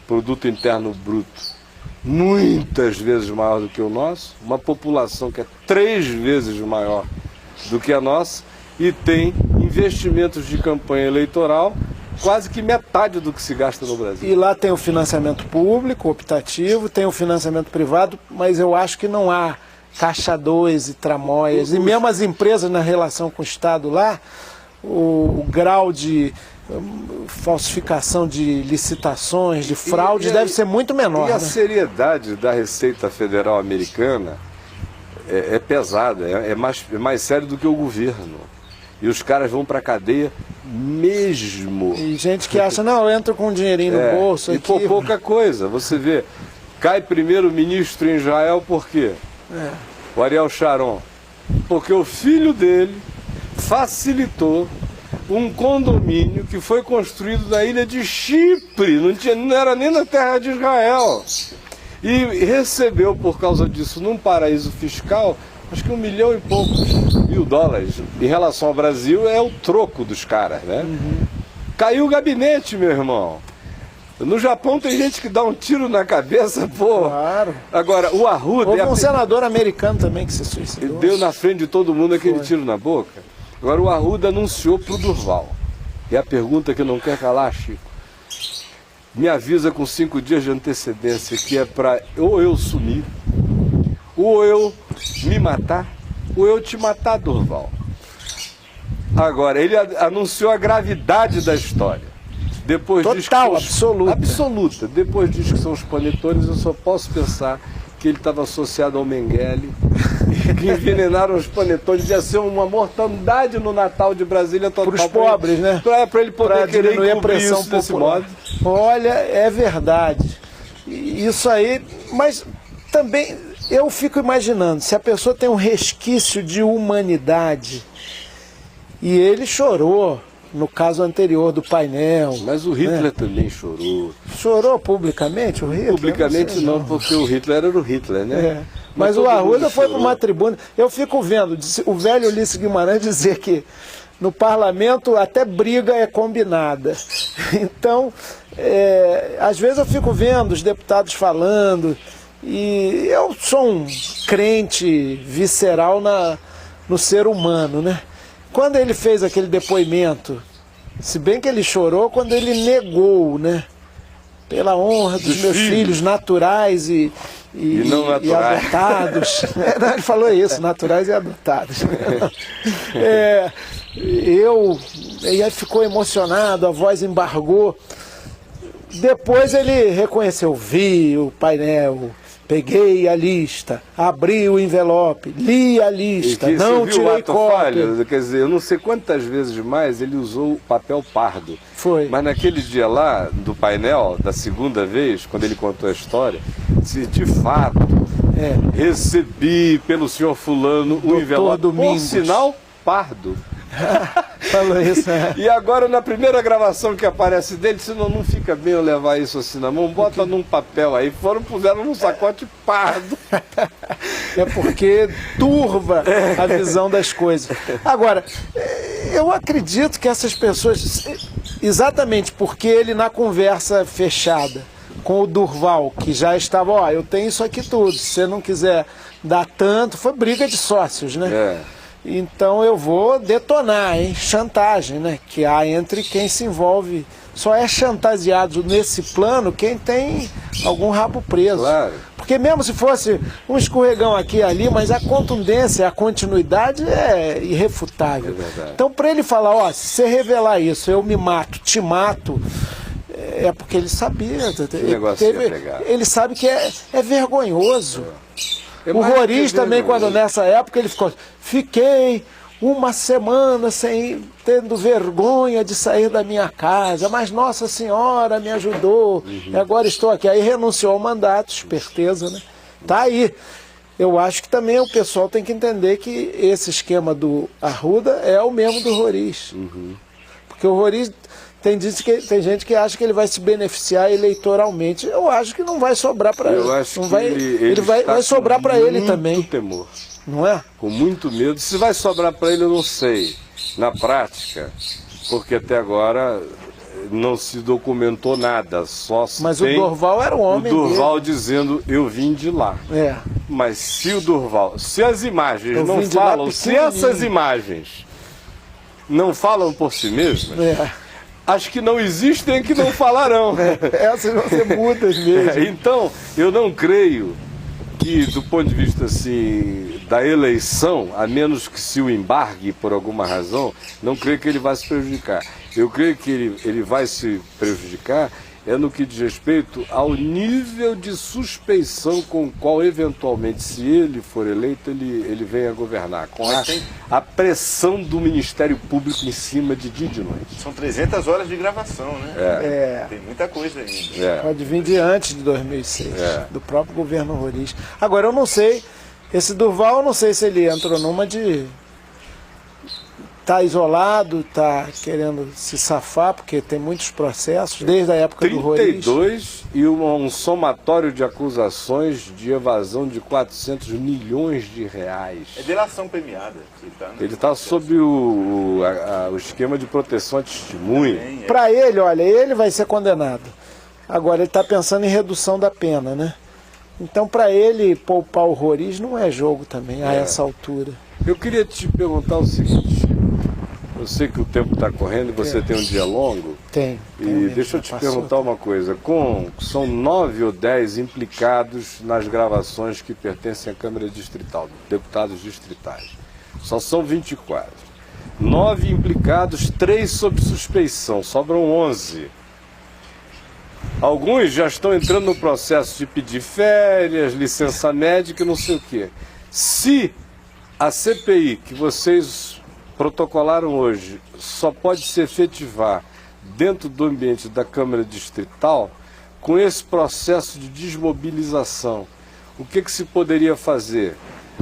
produto interno bruto muitas vezes maior do que o nosso, uma população que é 3 vezes maior do que a nossa e tem investimentos de campanha eleitoral quase que metade do que se gasta no Brasil. E lá tem o financiamento público, optativo, tem o financiamento privado, mas eu acho que não há caixa 2 e tramóias. E mesmo as empresas na relação com o Estado lá, o grau de falsificação de licitações, de fraudes, deve ser muito menor. E a né? seriedade da Receita Federal Americana é pesada, é mais sério do que o governo. E os caras vão para a cadeia mesmo. E gente que acha, não, eu entro com um dinheirinho no bolso. E aqui. por pouca coisa. Você vê, cai primeiro-ministro em Israel por quê? O Ariel Sharon. Porque o filho dele facilitou um condomínio que foi construído na ilha de Chipre, não era nem na terra de Israel. E recebeu, por causa disso, num paraíso fiscal, acho que $1 milhão e poucos mil dólares. Em relação ao Brasil, é o troco dos caras, né? Caiu o gabinete, meu irmão. No Japão tem gente que dá um tiro na cabeça, pô. Claro. Agora, o Arruda... Houve um senador americano também que se suicidou. Deu na frente de todo mundo aquele tiro na boca. Agora, o Arruda anunciou para o Durval. E a pergunta que não quer calar, Chico. Me avisa com 5 dias de antecedência que é para ou eu sumir, ou eu me matar, ou eu te matar, Durval. Agora, ele anunciou a gravidade da história. Depois total, absoluta. Absoluta. Depois diz que são os panetones, eu só posso pensar que ele estava associado ao Mengele, que envenenaram os panetones. Ia ser uma mortandade no Natal de Brasília total. Para os pobres, né? Para ele poder querer diminuir a pressão isso desse modo. Olha, é verdade. Isso aí, mas também eu fico imaginando, se a pessoa tem um resquício de humanidade, e ele chorou no caso anterior do painel. Mas o Hitler também chorou. Chorou publicamente o Hitler? Publicamente não, porque o Hitler era o Hitler, né? Mas o Arruda foi para uma tribuna. Eu fico vendo o velho Ulisses Guimarães dizer que no parlamento até briga é combinada. Então, às vezes eu fico vendo os deputados falando, e eu sou um crente visceral no ser humano, né? Quando ele fez aquele depoimento, se bem que ele chorou quando ele negou, né? Pela honra dos meus filhos naturais e não naturais. E adotados. Não, ele falou isso, naturais e adotados. E aí ficou emocionado, a voz embargou. Depois ele reconheceu, vi o painel, peguei a lista, abri o envelope, li a lista, não tirei cópia. Falho, quer dizer, eu não sei quantas vezes mais ele usou o papel pardo. Foi. Mas naquele dia lá, do painel, da segunda vez, quando ele contou a história, se de fato recebi pelo senhor fulano o envelope, por sinal, pardo. Falou isso, né? E agora, na primeira gravação que aparece dele, senão não fica bem eu levar isso assim na mão, bota num papel aí, puseram num sacote pardo. É porque turva a visão das coisas. Agora, eu acredito que essas pessoas, exatamente porque ele na conversa fechada com o Durval, que já estava, ó, eu tenho isso aqui tudo, se você não quiser dar tanto, foi briga de sócios, né? É. Então eu vou detonar, hein? Chantagem, né? Que há entre quem se envolve. Só é chantageado nesse plano quem tem algum rabo preso. Claro. Porque mesmo se fosse um escorregão aqui e ali, mas a contundência, a continuidade é irrefutável. É verdade. Então para ele falar, ó, se você revelar isso, eu me mato, te mato, é porque ele sabia. Ele sabe que é vergonhoso. O Roriz também, quando nessa época ele ficou, fiquei uma semana tendo vergonha de sair da minha casa, mas Nossa Senhora me ajudou, e agora estou aqui. Aí renunciou ao mandato, esperteza, né? Tá aí. Eu acho que também o pessoal tem que entender que esse esquema do Arruda é o mesmo do Roriz. Porque o Roriz... Tem gente que acha que ele vai se beneficiar eleitoralmente. Eu acho que não vai sobrar para ele. Eu acho não que vai, ele vai sobrar para ele também. Com muito temor. Não é? Com muito medo. Se vai sobrar para ele, eu não sei. Na prática, porque até agora não se documentou nada. Mas o Durval era o homem o Durval dele. Dizendo, eu vim de lá. É. Mas se o Durval, se as imagens não falam, se essas imagens não falam por si mesmas... As que não existem que não falarão. Essas vão ser mudas mesmo. Então, eu não creio que, do ponto de vista assim, da eleição, a menos que se o embargue por alguma razão, não creio que ele vai se prejudicar. Eu creio que ele vai se prejudicar no que diz respeito ao nível de suspeição com o qual, eventualmente, se ele for eleito, ele venha a governar. Com a pressão do Ministério Público em cima de dia e de noite. São 300 horas de gravação, né? Tem muita coisa ainda. Pode vir de antes de 2006, do próprio governo Roriz. Agora, eu não sei, esse Durval, eu não sei se ele entrou numa de... Está isolado, está querendo se safar, porque tem muitos processos, desde a época do Roriz. 32 e um somatório de acusações de evasão de 400 milhões de reais. É delação premiada. Ele está sob o esquema de proteção à testemunha. Para ele, olha, ele vai ser condenado. Agora, ele está pensando em redução da pena, né? Então, para ele, poupar o Roriz não é jogo também, a essa altura. Eu queria te perguntar o seguinte... Eu sei que o tempo está correndo e você tem um dia longo. Tem. E deixa eu te perguntar uma coisa. São 9 ou 10 implicados nas gravações que pertencem à Câmara Distrital, deputados distritais. Só são 24. 9 implicados, 3 sob suspeição. Sobram 11. Alguns já estão entrando no processo de pedir férias, licença médica e não sei o quê. Se a CPI que vocês protocolaram hoje só pode se efetivar dentro do ambiente da Câmara Distrital, com esse processo de desmobilização, o que se poderia fazer?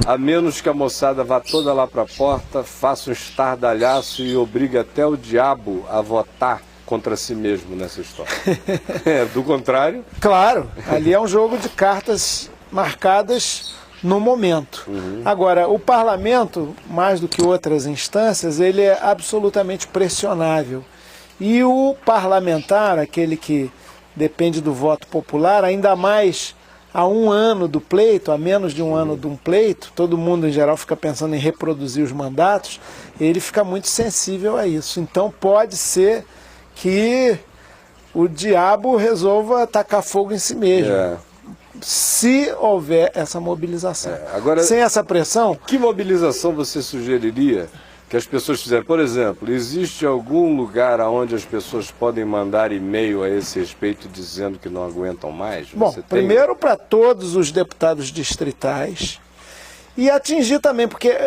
A menos que a moçada vá toda lá para a porta, faça um estardalhaço e obrigue até o diabo a votar contra si mesmo nessa história. Do contrário... Claro, ali é um jogo de cartas marcadas no momento. Agora, o parlamento, mais do que outras instâncias, ele é absolutamente pressionável. E o parlamentar, aquele que depende do voto popular, ainda mais a um ano do pleito, a menos de um ano de um pleito, todo mundo em geral fica pensando em reproduzir os mandatos, ele fica muito sensível a isso. Então pode ser que o diabo resolva tacar fogo em si mesmo. Se houver essa mobilização. Agora, sem essa pressão... Que mobilização você sugeriria que as pessoas fizerem? Por exemplo, existe algum lugar onde as pessoas podem mandar e-mail a esse respeito dizendo que não aguentam mais? Bom, primeiro para todos os deputados distritais e atingir também, porque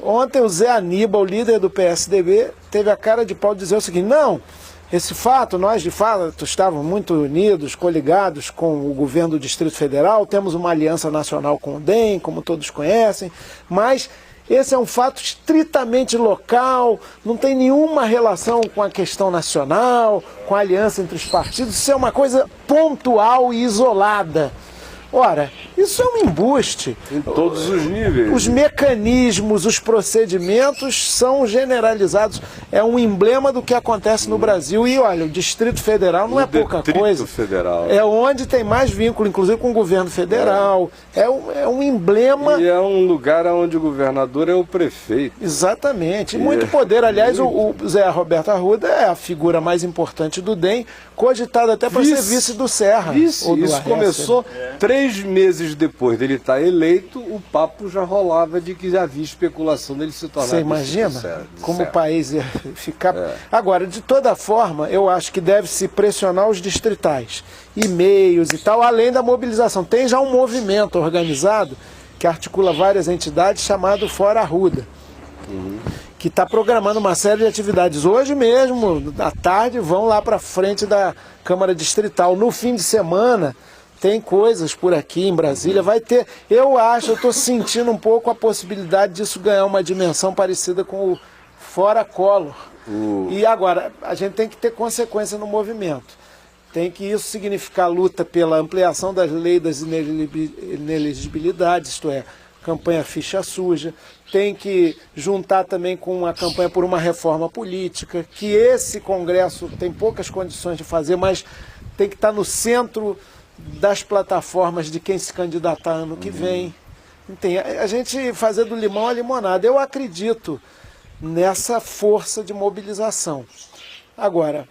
ontem o Zé Aníbal, líder do PSDB, teve a cara de pau de dizer o seguinte, não... Esse fato, nós de fato estávamos muito unidos, coligados com o governo do Distrito Federal, temos uma aliança nacional com o DEM, como todos conhecem, mas Esse é um fato estritamente local, não tem nenhuma relação com a questão nacional, com a aliança entre os partidos, isso é uma coisa pontual e isolada. Ora, isso é um embuste. Em todos os níveis. Os mecanismos, os procedimentos são generalizados. É um emblema do que acontece no Brasil. E olha, o Distrito Federal não é pouca coisa. Federal. É onde tem mais vínculo, inclusive com o governo federal. É um emblema. E é um lugar onde o governador é o prefeito. Exatamente. E muito poder. Aliás, o Zé Roberto Arruda é a figura mais importante do DEM, cogitado até para ser vice do Serra. Isso começou 3 meses depois dele estar eleito, o papo já rolava de que já havia especulação dele se tornar. Você imagina como o país ia ficar. Agora, de toda forma, eu acho que deve-se pressionar os distritais, e-mails e tal, além da mobilização. Tem já um movimento organizado que articula várias entidades chamado Fora Arruda. Que está programando uma série de atividades. Hoje mesmo, à tarde, vão lá para frente da Câmara Distrital. No fim de semana, tem coisas por aqui em Brasília. Vai ter, eu estou sentindo um pouco a possibilidade disso ganhar uma dimensão parecida com o Fora Collor. E agora, a gente tem que ter consequência no movimento. Tem que isso significar luta pela ampliação das leis das inelegibilidades, isto é, campanha ficha suja. Tem que juntar também com a campanha por uma reforma política, que esse Congresso tem poucas condições de fazer, mas tem que estar no centro das plataformas de quem se candidatar ano que vem. Tem a gente fazer do limão a limonada. Eu acredito nessa força de mobilização. Agora,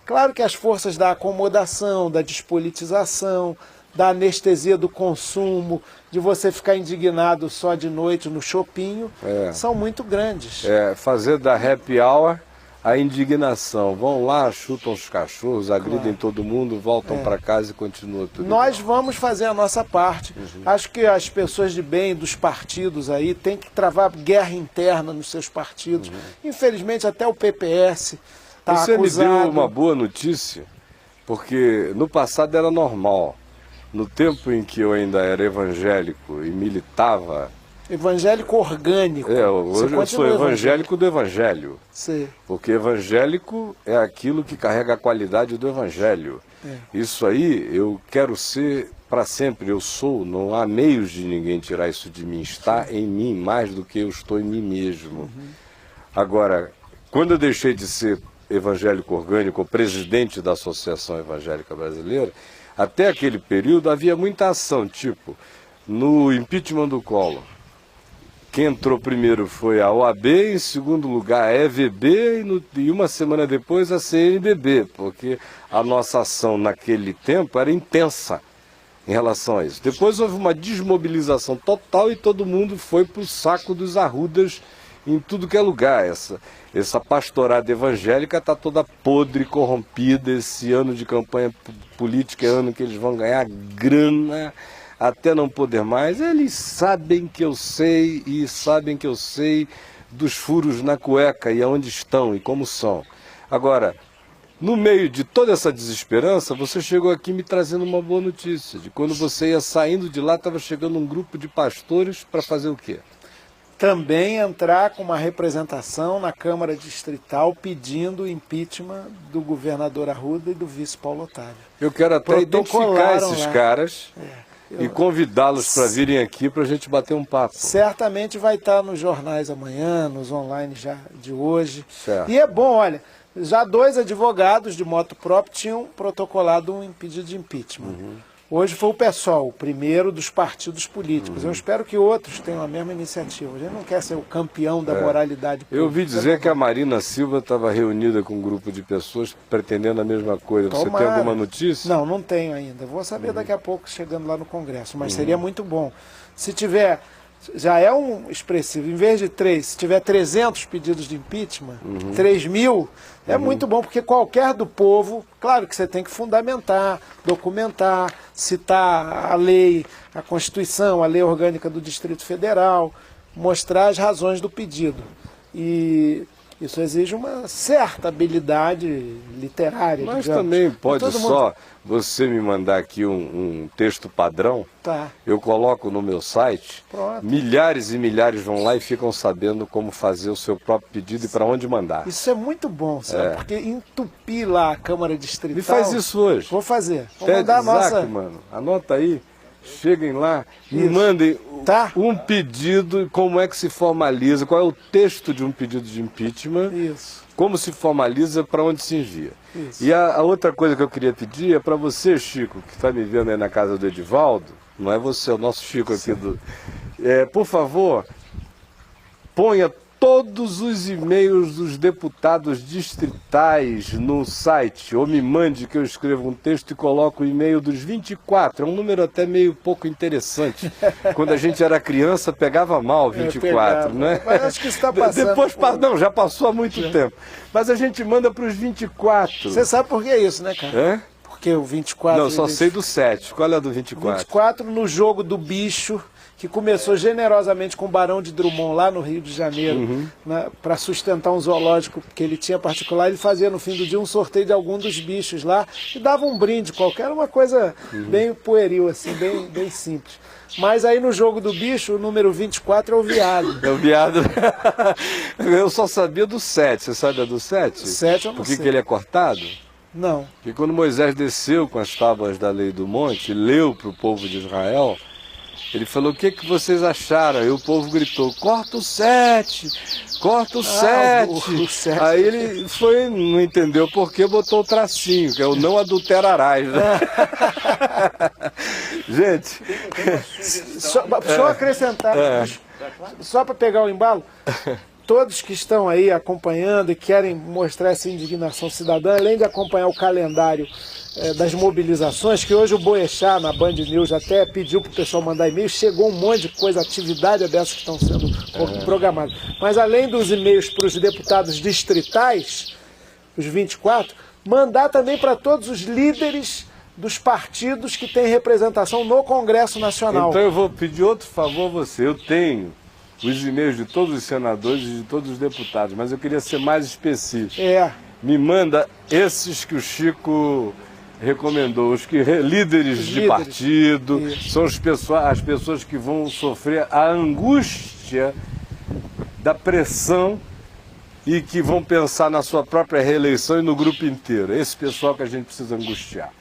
claro que as forças da acomodação, da despolitização, da anestesia do consumo, de você ficar indignado só de noite no shopping, são muito grandes. Fazer da happy hour a indignação. Vão lá, chutam os cachorros, agridem todo mundo, voltam para casa e continua tudo. Nós vamos fazer a nossa parte. Acho que as pessoas de bem dos partidos aí têm que travar guerra interna nos seus partidos. Infelizmente até o PPS está acusado. Você me deu uma boa notícia, porque no passado era normal. No tempo em que eu ainda era evangélico e militava... Evangélico orgânico. Hoje eu sou evangélico do evangelho. Sim. Porque evangélico é aquilo que carrega a qualidade do evangelho. Isso aí eu quero ser para sempre, eu sou, não há meios de ninguém tirar isso de mim. Está em mim mais do que eu estou em mim mesmo. Agora, quando eu deixei de ser evangélico orgânico, presidente da Associação Evangélica Brasileira, até aquele período havia muita ação, tipo, no impeachment do Collor. Quem entrou primeiro foi a OAB, em segundo lugar a EVB e uma semana depois a CNBB, porque a nossa ação naquele tempo era intensa em relação a isso. Depois houve uma desmobilização total e todo mundo foi para o saco dos arrudas em tudo que é lugar. Essa pastorada evangélica está toda podre, corrompida. Esse ano de campanha política é ano que eles vão ganhar grana até não poder mais. Eles sabem que eu sei e sabem que eu sei dos furos na cueca e aonde estão e como são. Agora, no meio de toda essa desesperança, você chegou aqui me trazendo uma boa notícia, de quando você ia saindo de lá, estava chegando um grupo de pastores para fazer o quê? Também entrar com uma representação na Câmara Distrital pedindo o impeachment do governador Arruda e do vice Paulo Otávio. Eu quero até identificar esses caras e convidá-los para virem aqui para a gente bater um papo. Certamente vai estar nos jornais amanhã, nos online já de hoje. Certo. E é bom, olha, já 2 advogados de moto próprio tinham protocolado um pedido de impeachment. Hoje foi o PSOL, o primeiro dos partidos políticos. Eu espero que outros tenham a mesma iniciativa. A gente não quer ser o campeão da moralidade pública. Eu ouvi dizer que a Marina Silva estava reunida com um grupo de pessoas pretendendo a mesma coisa. Você tem alguma notícia? Não, não tenho ainda. Vou saber daqui a pouco chegando lá no Congresso. Mas seria muito bom. Se tiver... Já é um expressivo. Em vez de 3, se tiver 300 pedidos de impeachment, 3.000, é muito bom, porque qualquer do povo, claro que você tem que fundamentar, documentar, citar a lei, a Constituição, a lei orgânica do Distrito Federal, mostrar as razões do pedido. E Isso exige uma certa habilidade literária, Mas digamos. também pode Todo mundo- só você me mandar aqui um texto padrão, Tá. eu coloco no meu site, Pronto. milhares e milhares vão lá e ficam sabendo como fazer o seu próprio pedido e para onde mandar. Isso é muito bom, sabe? É. Porque entupir lá a Câmara Distrital... Me faz isso hoje. Vou fazer. Vou Ted mandar a nossa... Isaac, mano, anota aí, cheguem lá e mandem um pedido e como é que se formaliza, qual é o texto de um pedido de impeachment, como se formaliza, para onde se envia. Isso. E a outra coisa que eu queria pedir é para você, Chico, que está me vendo aí na casa do Edivaldo, não é você, é o nosso Chico aqui do... por favor, ponha todos os e-mails dos deputados distritais no site, ou me mande que eu escrevo um texto e coloco o e-mail dos 24, é um número até meio pouco interessante. Quando a gente era criança pegava mal 24, né? Mas acho que está passando. Depois, não, já passou há muito tempo. Mas a gente manda para os 24. Você sabe por que é isso, né, cara? É? Porque o 24... Não, só sei do 7. Qual é a do 24? 24 no jogo do bicho, que começou generosamente com o Barão de Drummond lá no Rio de Janeiro, né, para sustentar um zoológico que ele tinha particular. Ele fazia no fim do dia um sorteio de algum dos bichos lá e dava um brinde qualquer, uma coisa bem pueril, assim, bem simples. Mas aí no jogo do bicho, o número 24 é o viado. É o viado. Eu só sabia do 7. Você sabe a do 7? 7 eu não Por que sei. que ele é cortado? Não. Porque quando Moisés desceu com as tábuas da lei do monte, leu para o povo de Israel, ele falou: o que vocês acharam? Aí o povo gritou: corta o 7, corta o 7. O 7. Aí ele foi, não entendeu por que, botou o tracinho, que é o não adulterarás, né? Gente, deixa eu acrescentar, só para pegar o embalo, todos que estão aí acompanhando e querem mostrar essa indignação cidadã, além de acompanhar o calendário das mobilizações, que hoje o Boechat na Band News até pediu para o pessoal mandar e-mail, chegou um monte de coisa, atividade dessas que estão sendo programadas. Mas além dos e-mails para os deputados distritais, os 24, mandar também para todos os líderes dos partidos que têm representação no Congresso Nacional. Então eu vou pedir outro favor a você. Eu tenho os e-mails de todos os senadores e de todos os deputados, mas eu queria ser mais específico. Me manda esses que o Chico recomendou, os que líderes de partido, são as pessoas que vão sofrer a angústia da pressão e que vão pensar na sua própria reeleição e no grupo inteiro. Esse pessoal que a gente precisa angustiar.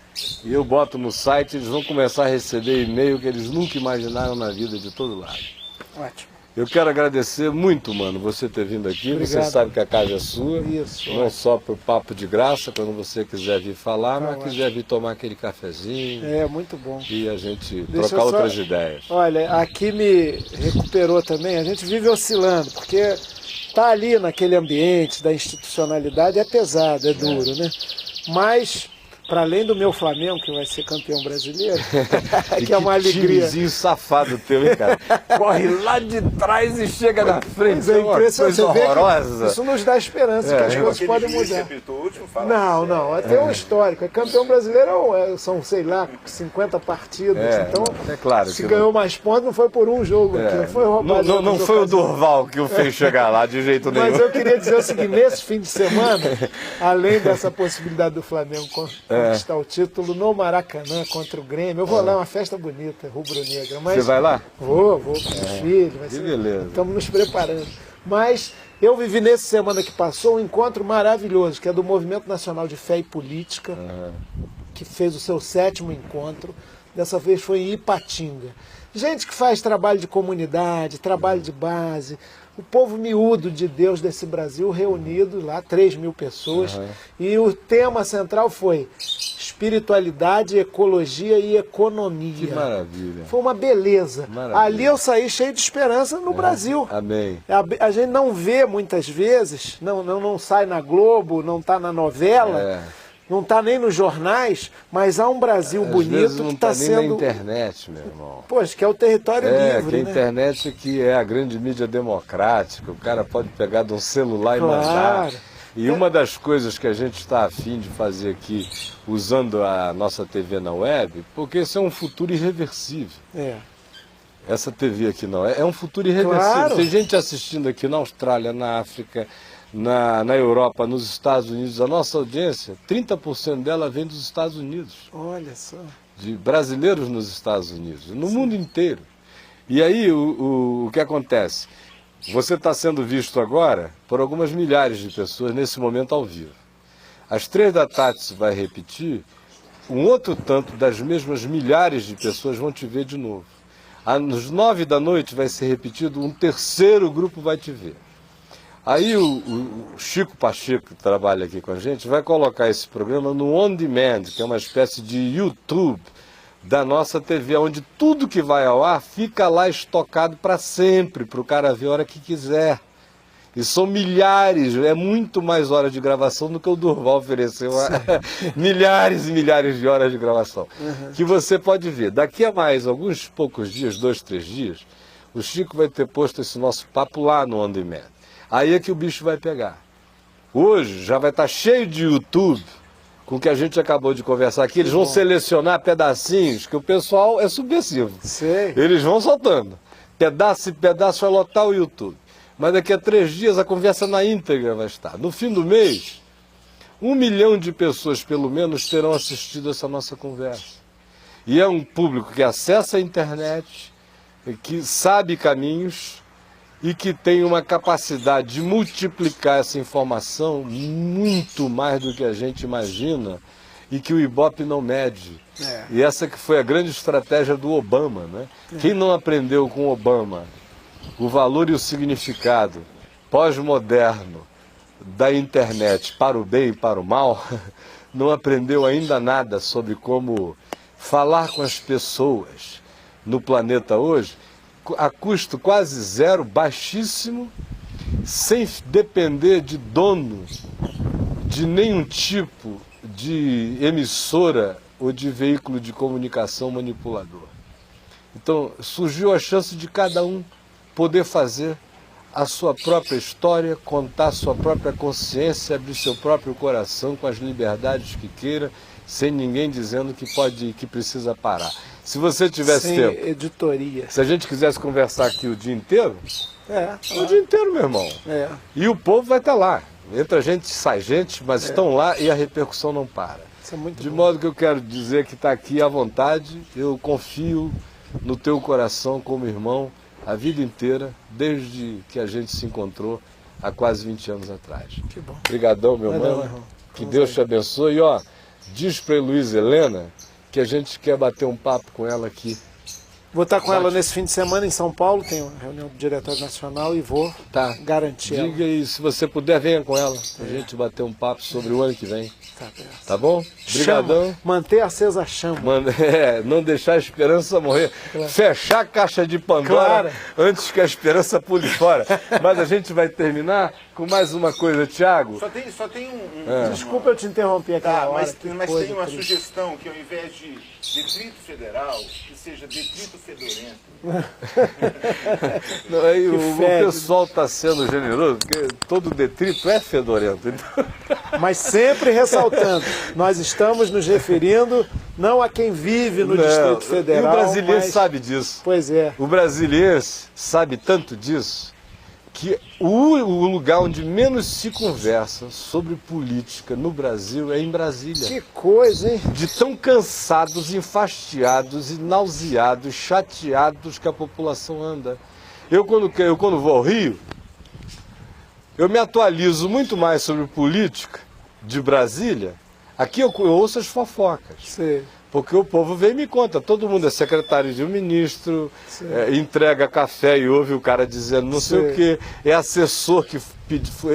E eu boto no site, eles vão começar a receber e-mail que eles nunca imaginaram na vida, de todo lado. Ótimo. Eu quero agradecer muito, mano, você ter vindo aqui. Obrigado. Você sabe que a casa é sua. Isso. Não só por papo de graça, quando você quiser vir falar, mas quiser vir tomar aquele cafezinho. É, muito bom. E a gente Deixa trocar eu só- outras ideias. Olha, aqui me recuperou também, a gente vive oscilando, porque tá ali naquele ambiente da institucionalidade, é pesado, é duro, né? Mas, para além do meu Flamengo, que vai ser campeão brasileiro, que é uma alegria. Timezinho safado teu, hein, cara? Corre lá de trás e chega na frente. Pois é, uma impressionante. coisa Você vê que horrorosa. isso nos dá esperança que as coisas podem mudar. Não, tem um histórico. É campeão brasileiro, são, sei lá, 50 partidas. Então, é claro se que ganhou mais pontos, não foi por um jogo aqui, não foi roubado. Não foi o Durval que o fez chegar lá de jeito nenhum. Mas eu queria dizer o seguinte, nesse fim de semana, além dessa possibilidade do Flamengo conquistar o título no Maracanã contra o Grêmio, eu vou lá, uma festa bonita, rubro-negra. Mas Você vai lá? Vou com os filhos, vai ser, beleza. estamos nos preparando. Mas eu vivi nessa semana que passou um encontro maravilhoso, que é do Movimento Nacional de Fé e Política, que fez o seu 7º encontro. Dessa vez foi em Ipatinga. Gente que faz trabalho de comunidade, trabalho de base, o povo miúdo de Deus desse Brasil reunido lá, 3.000 pessoas. E o tema central foi espiritualidade, ecologia e economia. Que maravilha. Foi uma beleza. Maravilha. Ali eu saí cheio de esperança no Brasil. Amém. A gente não vê muitas vezes, não sai na Globo, não está na novela, não está nem nos jornais, mas há um Brasil Às bonito vezes não que está tá nem na sendo... internet, meu irmão. Poxa, que é o território livre, que a né? internet que é a grande mídia democrática, o cara pode pegar de um celular Claro. e mandar. E uma das coisas que a gente está afim de fazer aqui, usando a nossa TV na web, porque esse é um futuro irreversível. Essa TV aqui não, é um futuro irreversível. Claro. Tem gente assistindo aqui na Austrália, na África, na Europa, nos Estados Unidos, a nossa audiência, 30% dela vem dos Estados Unidos. Olha só. De brasileiros nos Estados Unidos, no mundo inteiro. E aí o que acontece? Você está sendo visto agora por algumas milhares de pessoas nesse momento ao vivo. Às 3 da tarde se vai repetir, um outro tanto das mesmas milhares de pessoas vão te ver de novo. Às 9 da noite vai ser repetido, um terceiro grupo vai te ver. Aí o Chico Pacheco, que trabalha aqui com a gente, vai colocar esse programa no On Demand, que é uma espécie de YouTube da nossa TV, onde tudo que vai ao ar fica lá estocado para sempre, para o cara ver a hora que quiser. E são milhares, é muito mais horas de gravação do que o Durval ofereceu. Milhares e milhares de horas de gravação. Que você pode ver. Daqui a mais alguns poucos dias, 2, 3 dias, o Chico vai ter posto esse nosso papo lá no On Demand. Aí é que o bicho vai pegar. Hoje já vai estar cheio de YouTube com o que a gente acabou de conversar aqui. Eles vão selecionar pedacinhos, que o pessoal é subversivo. Sei. Eles vão soltando. Pedaço e pedaço vai lotar o YouTube. Mas daqui a 3 dias a conversa na íntegra vai estar. No fim do mês, 1 milhão de pessoas pelo menos terão assistido essa nossa conversa. E é um público que acessa a internet, que sabe caminhos e que tem uma capacidade de multiplicar essa informação muito mais do que a gente imagina e que o Ibope não mede. E essa que foi a grande estratégia do Obama, né? Quem não aprendeu com o Obama o valor e o significado pós-moderno da internet para o bem e para o mal, não aprendeu ainda nada sobre como falar com as pessoas no planeta hoje, a custo quase zero, baixíssimo, sem depender de dono de nenhum tipo de emissora ou de veículo de comunicação manipulador. Então surgiu a chance de cada um poder fazer a sua própria história, contar a sua própria consciência, abrir seu próprio coração com as liberdades que queira, sem ninguém dizendo que pode, que precisa parar. Se você tivesse sem tempo, editoria. Se a gente quisesse conversar aqui o dia inteiro, o dia inteiro, meu irmão. E o povo vai estar lá. Entra gente, sai gente, mas estão lá e a repercussão não para. Isso é muito de bom. modo que eu quero dizer que está aqui à vontade, eu confio no teu coração como irmão a vida inteira, desde que a gente se encontrou há quase 20 anos atrás. Que bom. Obrigadão, meu mano. Que Deus te abençoe. E ó, diz para Luiz Helena que a gente quer bater um papo com ela aqui. Vou estar com ela nesse fim de semana em São Paulo, tem uma reunião do Diretório Nacional e vou garantir ela. Diga aí, se você puder, venha com ela, pra gente bater um papo sobre o ano que vem. Tá bom? Obrigadão. Manter acesa a chama. Não deixar a esperança morrer. Claro. Fechar a caixa de Pandora antes que a esperança pule fora. Mas a gente vai terminar com mais uma coisa, Thiago. Só tem Desculpa eu te interromper aqui. Mas tem uma sugestão que ao invés de Distrito Federal, que seja Distrito Fedorento. Não, aí o pessoal está sendo generoso, porque todo detrito é fedorento. Então... Mas sempre ressaltando, nós estamos nos referindo não a quem vive no Distrito Federal. E o brasiliense sabe disso. Pois é. O brasiliense sabe tanto disso que o lugar onde menos se conversa sobre política no Brasil é em Brasília. Que coisa, hein? De tão cansados, enfastiados, e nauseados, chateados que a população anda. Eu quando vou ao Rio, eu me atualizo muito mais sobre política de Brasília. Aqui eu ouço as fofocas. Sim. Porque o povo vem e me conta, todo mundo é secretário de um ministro, entrega café e ouve o cara dizendo não sei o quê, é assessor que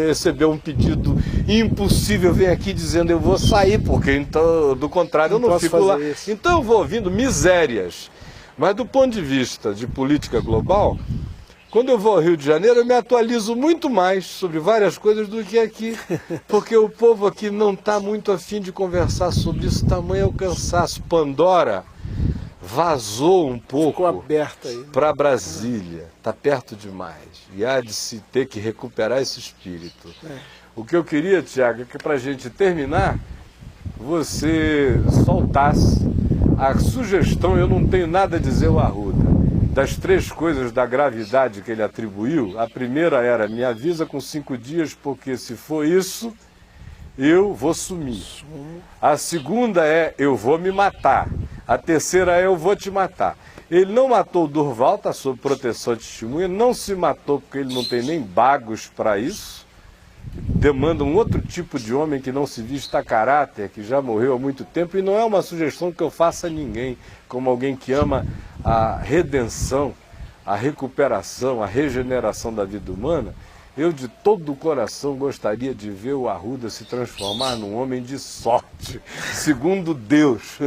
recebeu um pedido impossível, vem aqui dizendo eu vou sair, porque então, do contrário eu não fico lá. Isso. Então eu vou ouvindo misérias. Mas do ponto de vista de política global, quando eu vou ao Rio de Janeiro, eu me atualizo muito mais sobre várias coisas do que aqui, porque o povo aqui não está muito afim de conversar sobre isso, tamanho é o cansaço. Pandora vazou um pouco para Brasília, está perto demais, e há de se ter que recuperar esse espírito. O que eu queria, Tiago, é que para a gente terminar, você soltasse a sugestão, eu não tenho nada a dizer ao Arruda, das 3 coisas da gravidade que ele atribuiu, a primeira era: me avisa com 5 dias, porque se for isso, eu vou sumir. A segunda é: eu vou me matar. A terceira é: eu vou te matar. Ele não matou o Durval, está sob proteção de testemunha, não se matou porque ele não tem nem bagos para isso. Demanda um outro tipo de homem que não se vista a caráter, que já morreu há muito tempo, e não é uma sugestão que eu faça a ninguém, como alguém que ama a redenção, a recuperação, a regeneração da vida humana. Eu de todo o coração gostaria de ver o Arruda se transformar num homem de sorte, segundo Deus,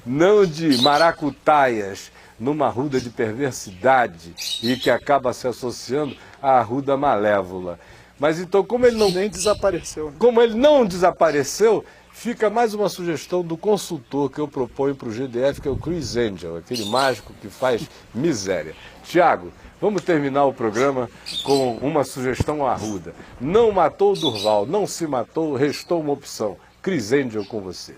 não de maracutaias, numa Arruda de perversidade e que acaba se associando à Arruda malévola. Mas então, como ele não... Nem desapareceu. Né? Como ele não desapareceu, fica mais uma sugestão do consultor que eu proponho para o GDF, que é o Chris Angel, aquele mágico que faz miséria. Tiago, vamos terminar o programa com uma sugestão ao Arruda. Não matou o Durval, não se matou, restou uma opção. Chris Angel com você.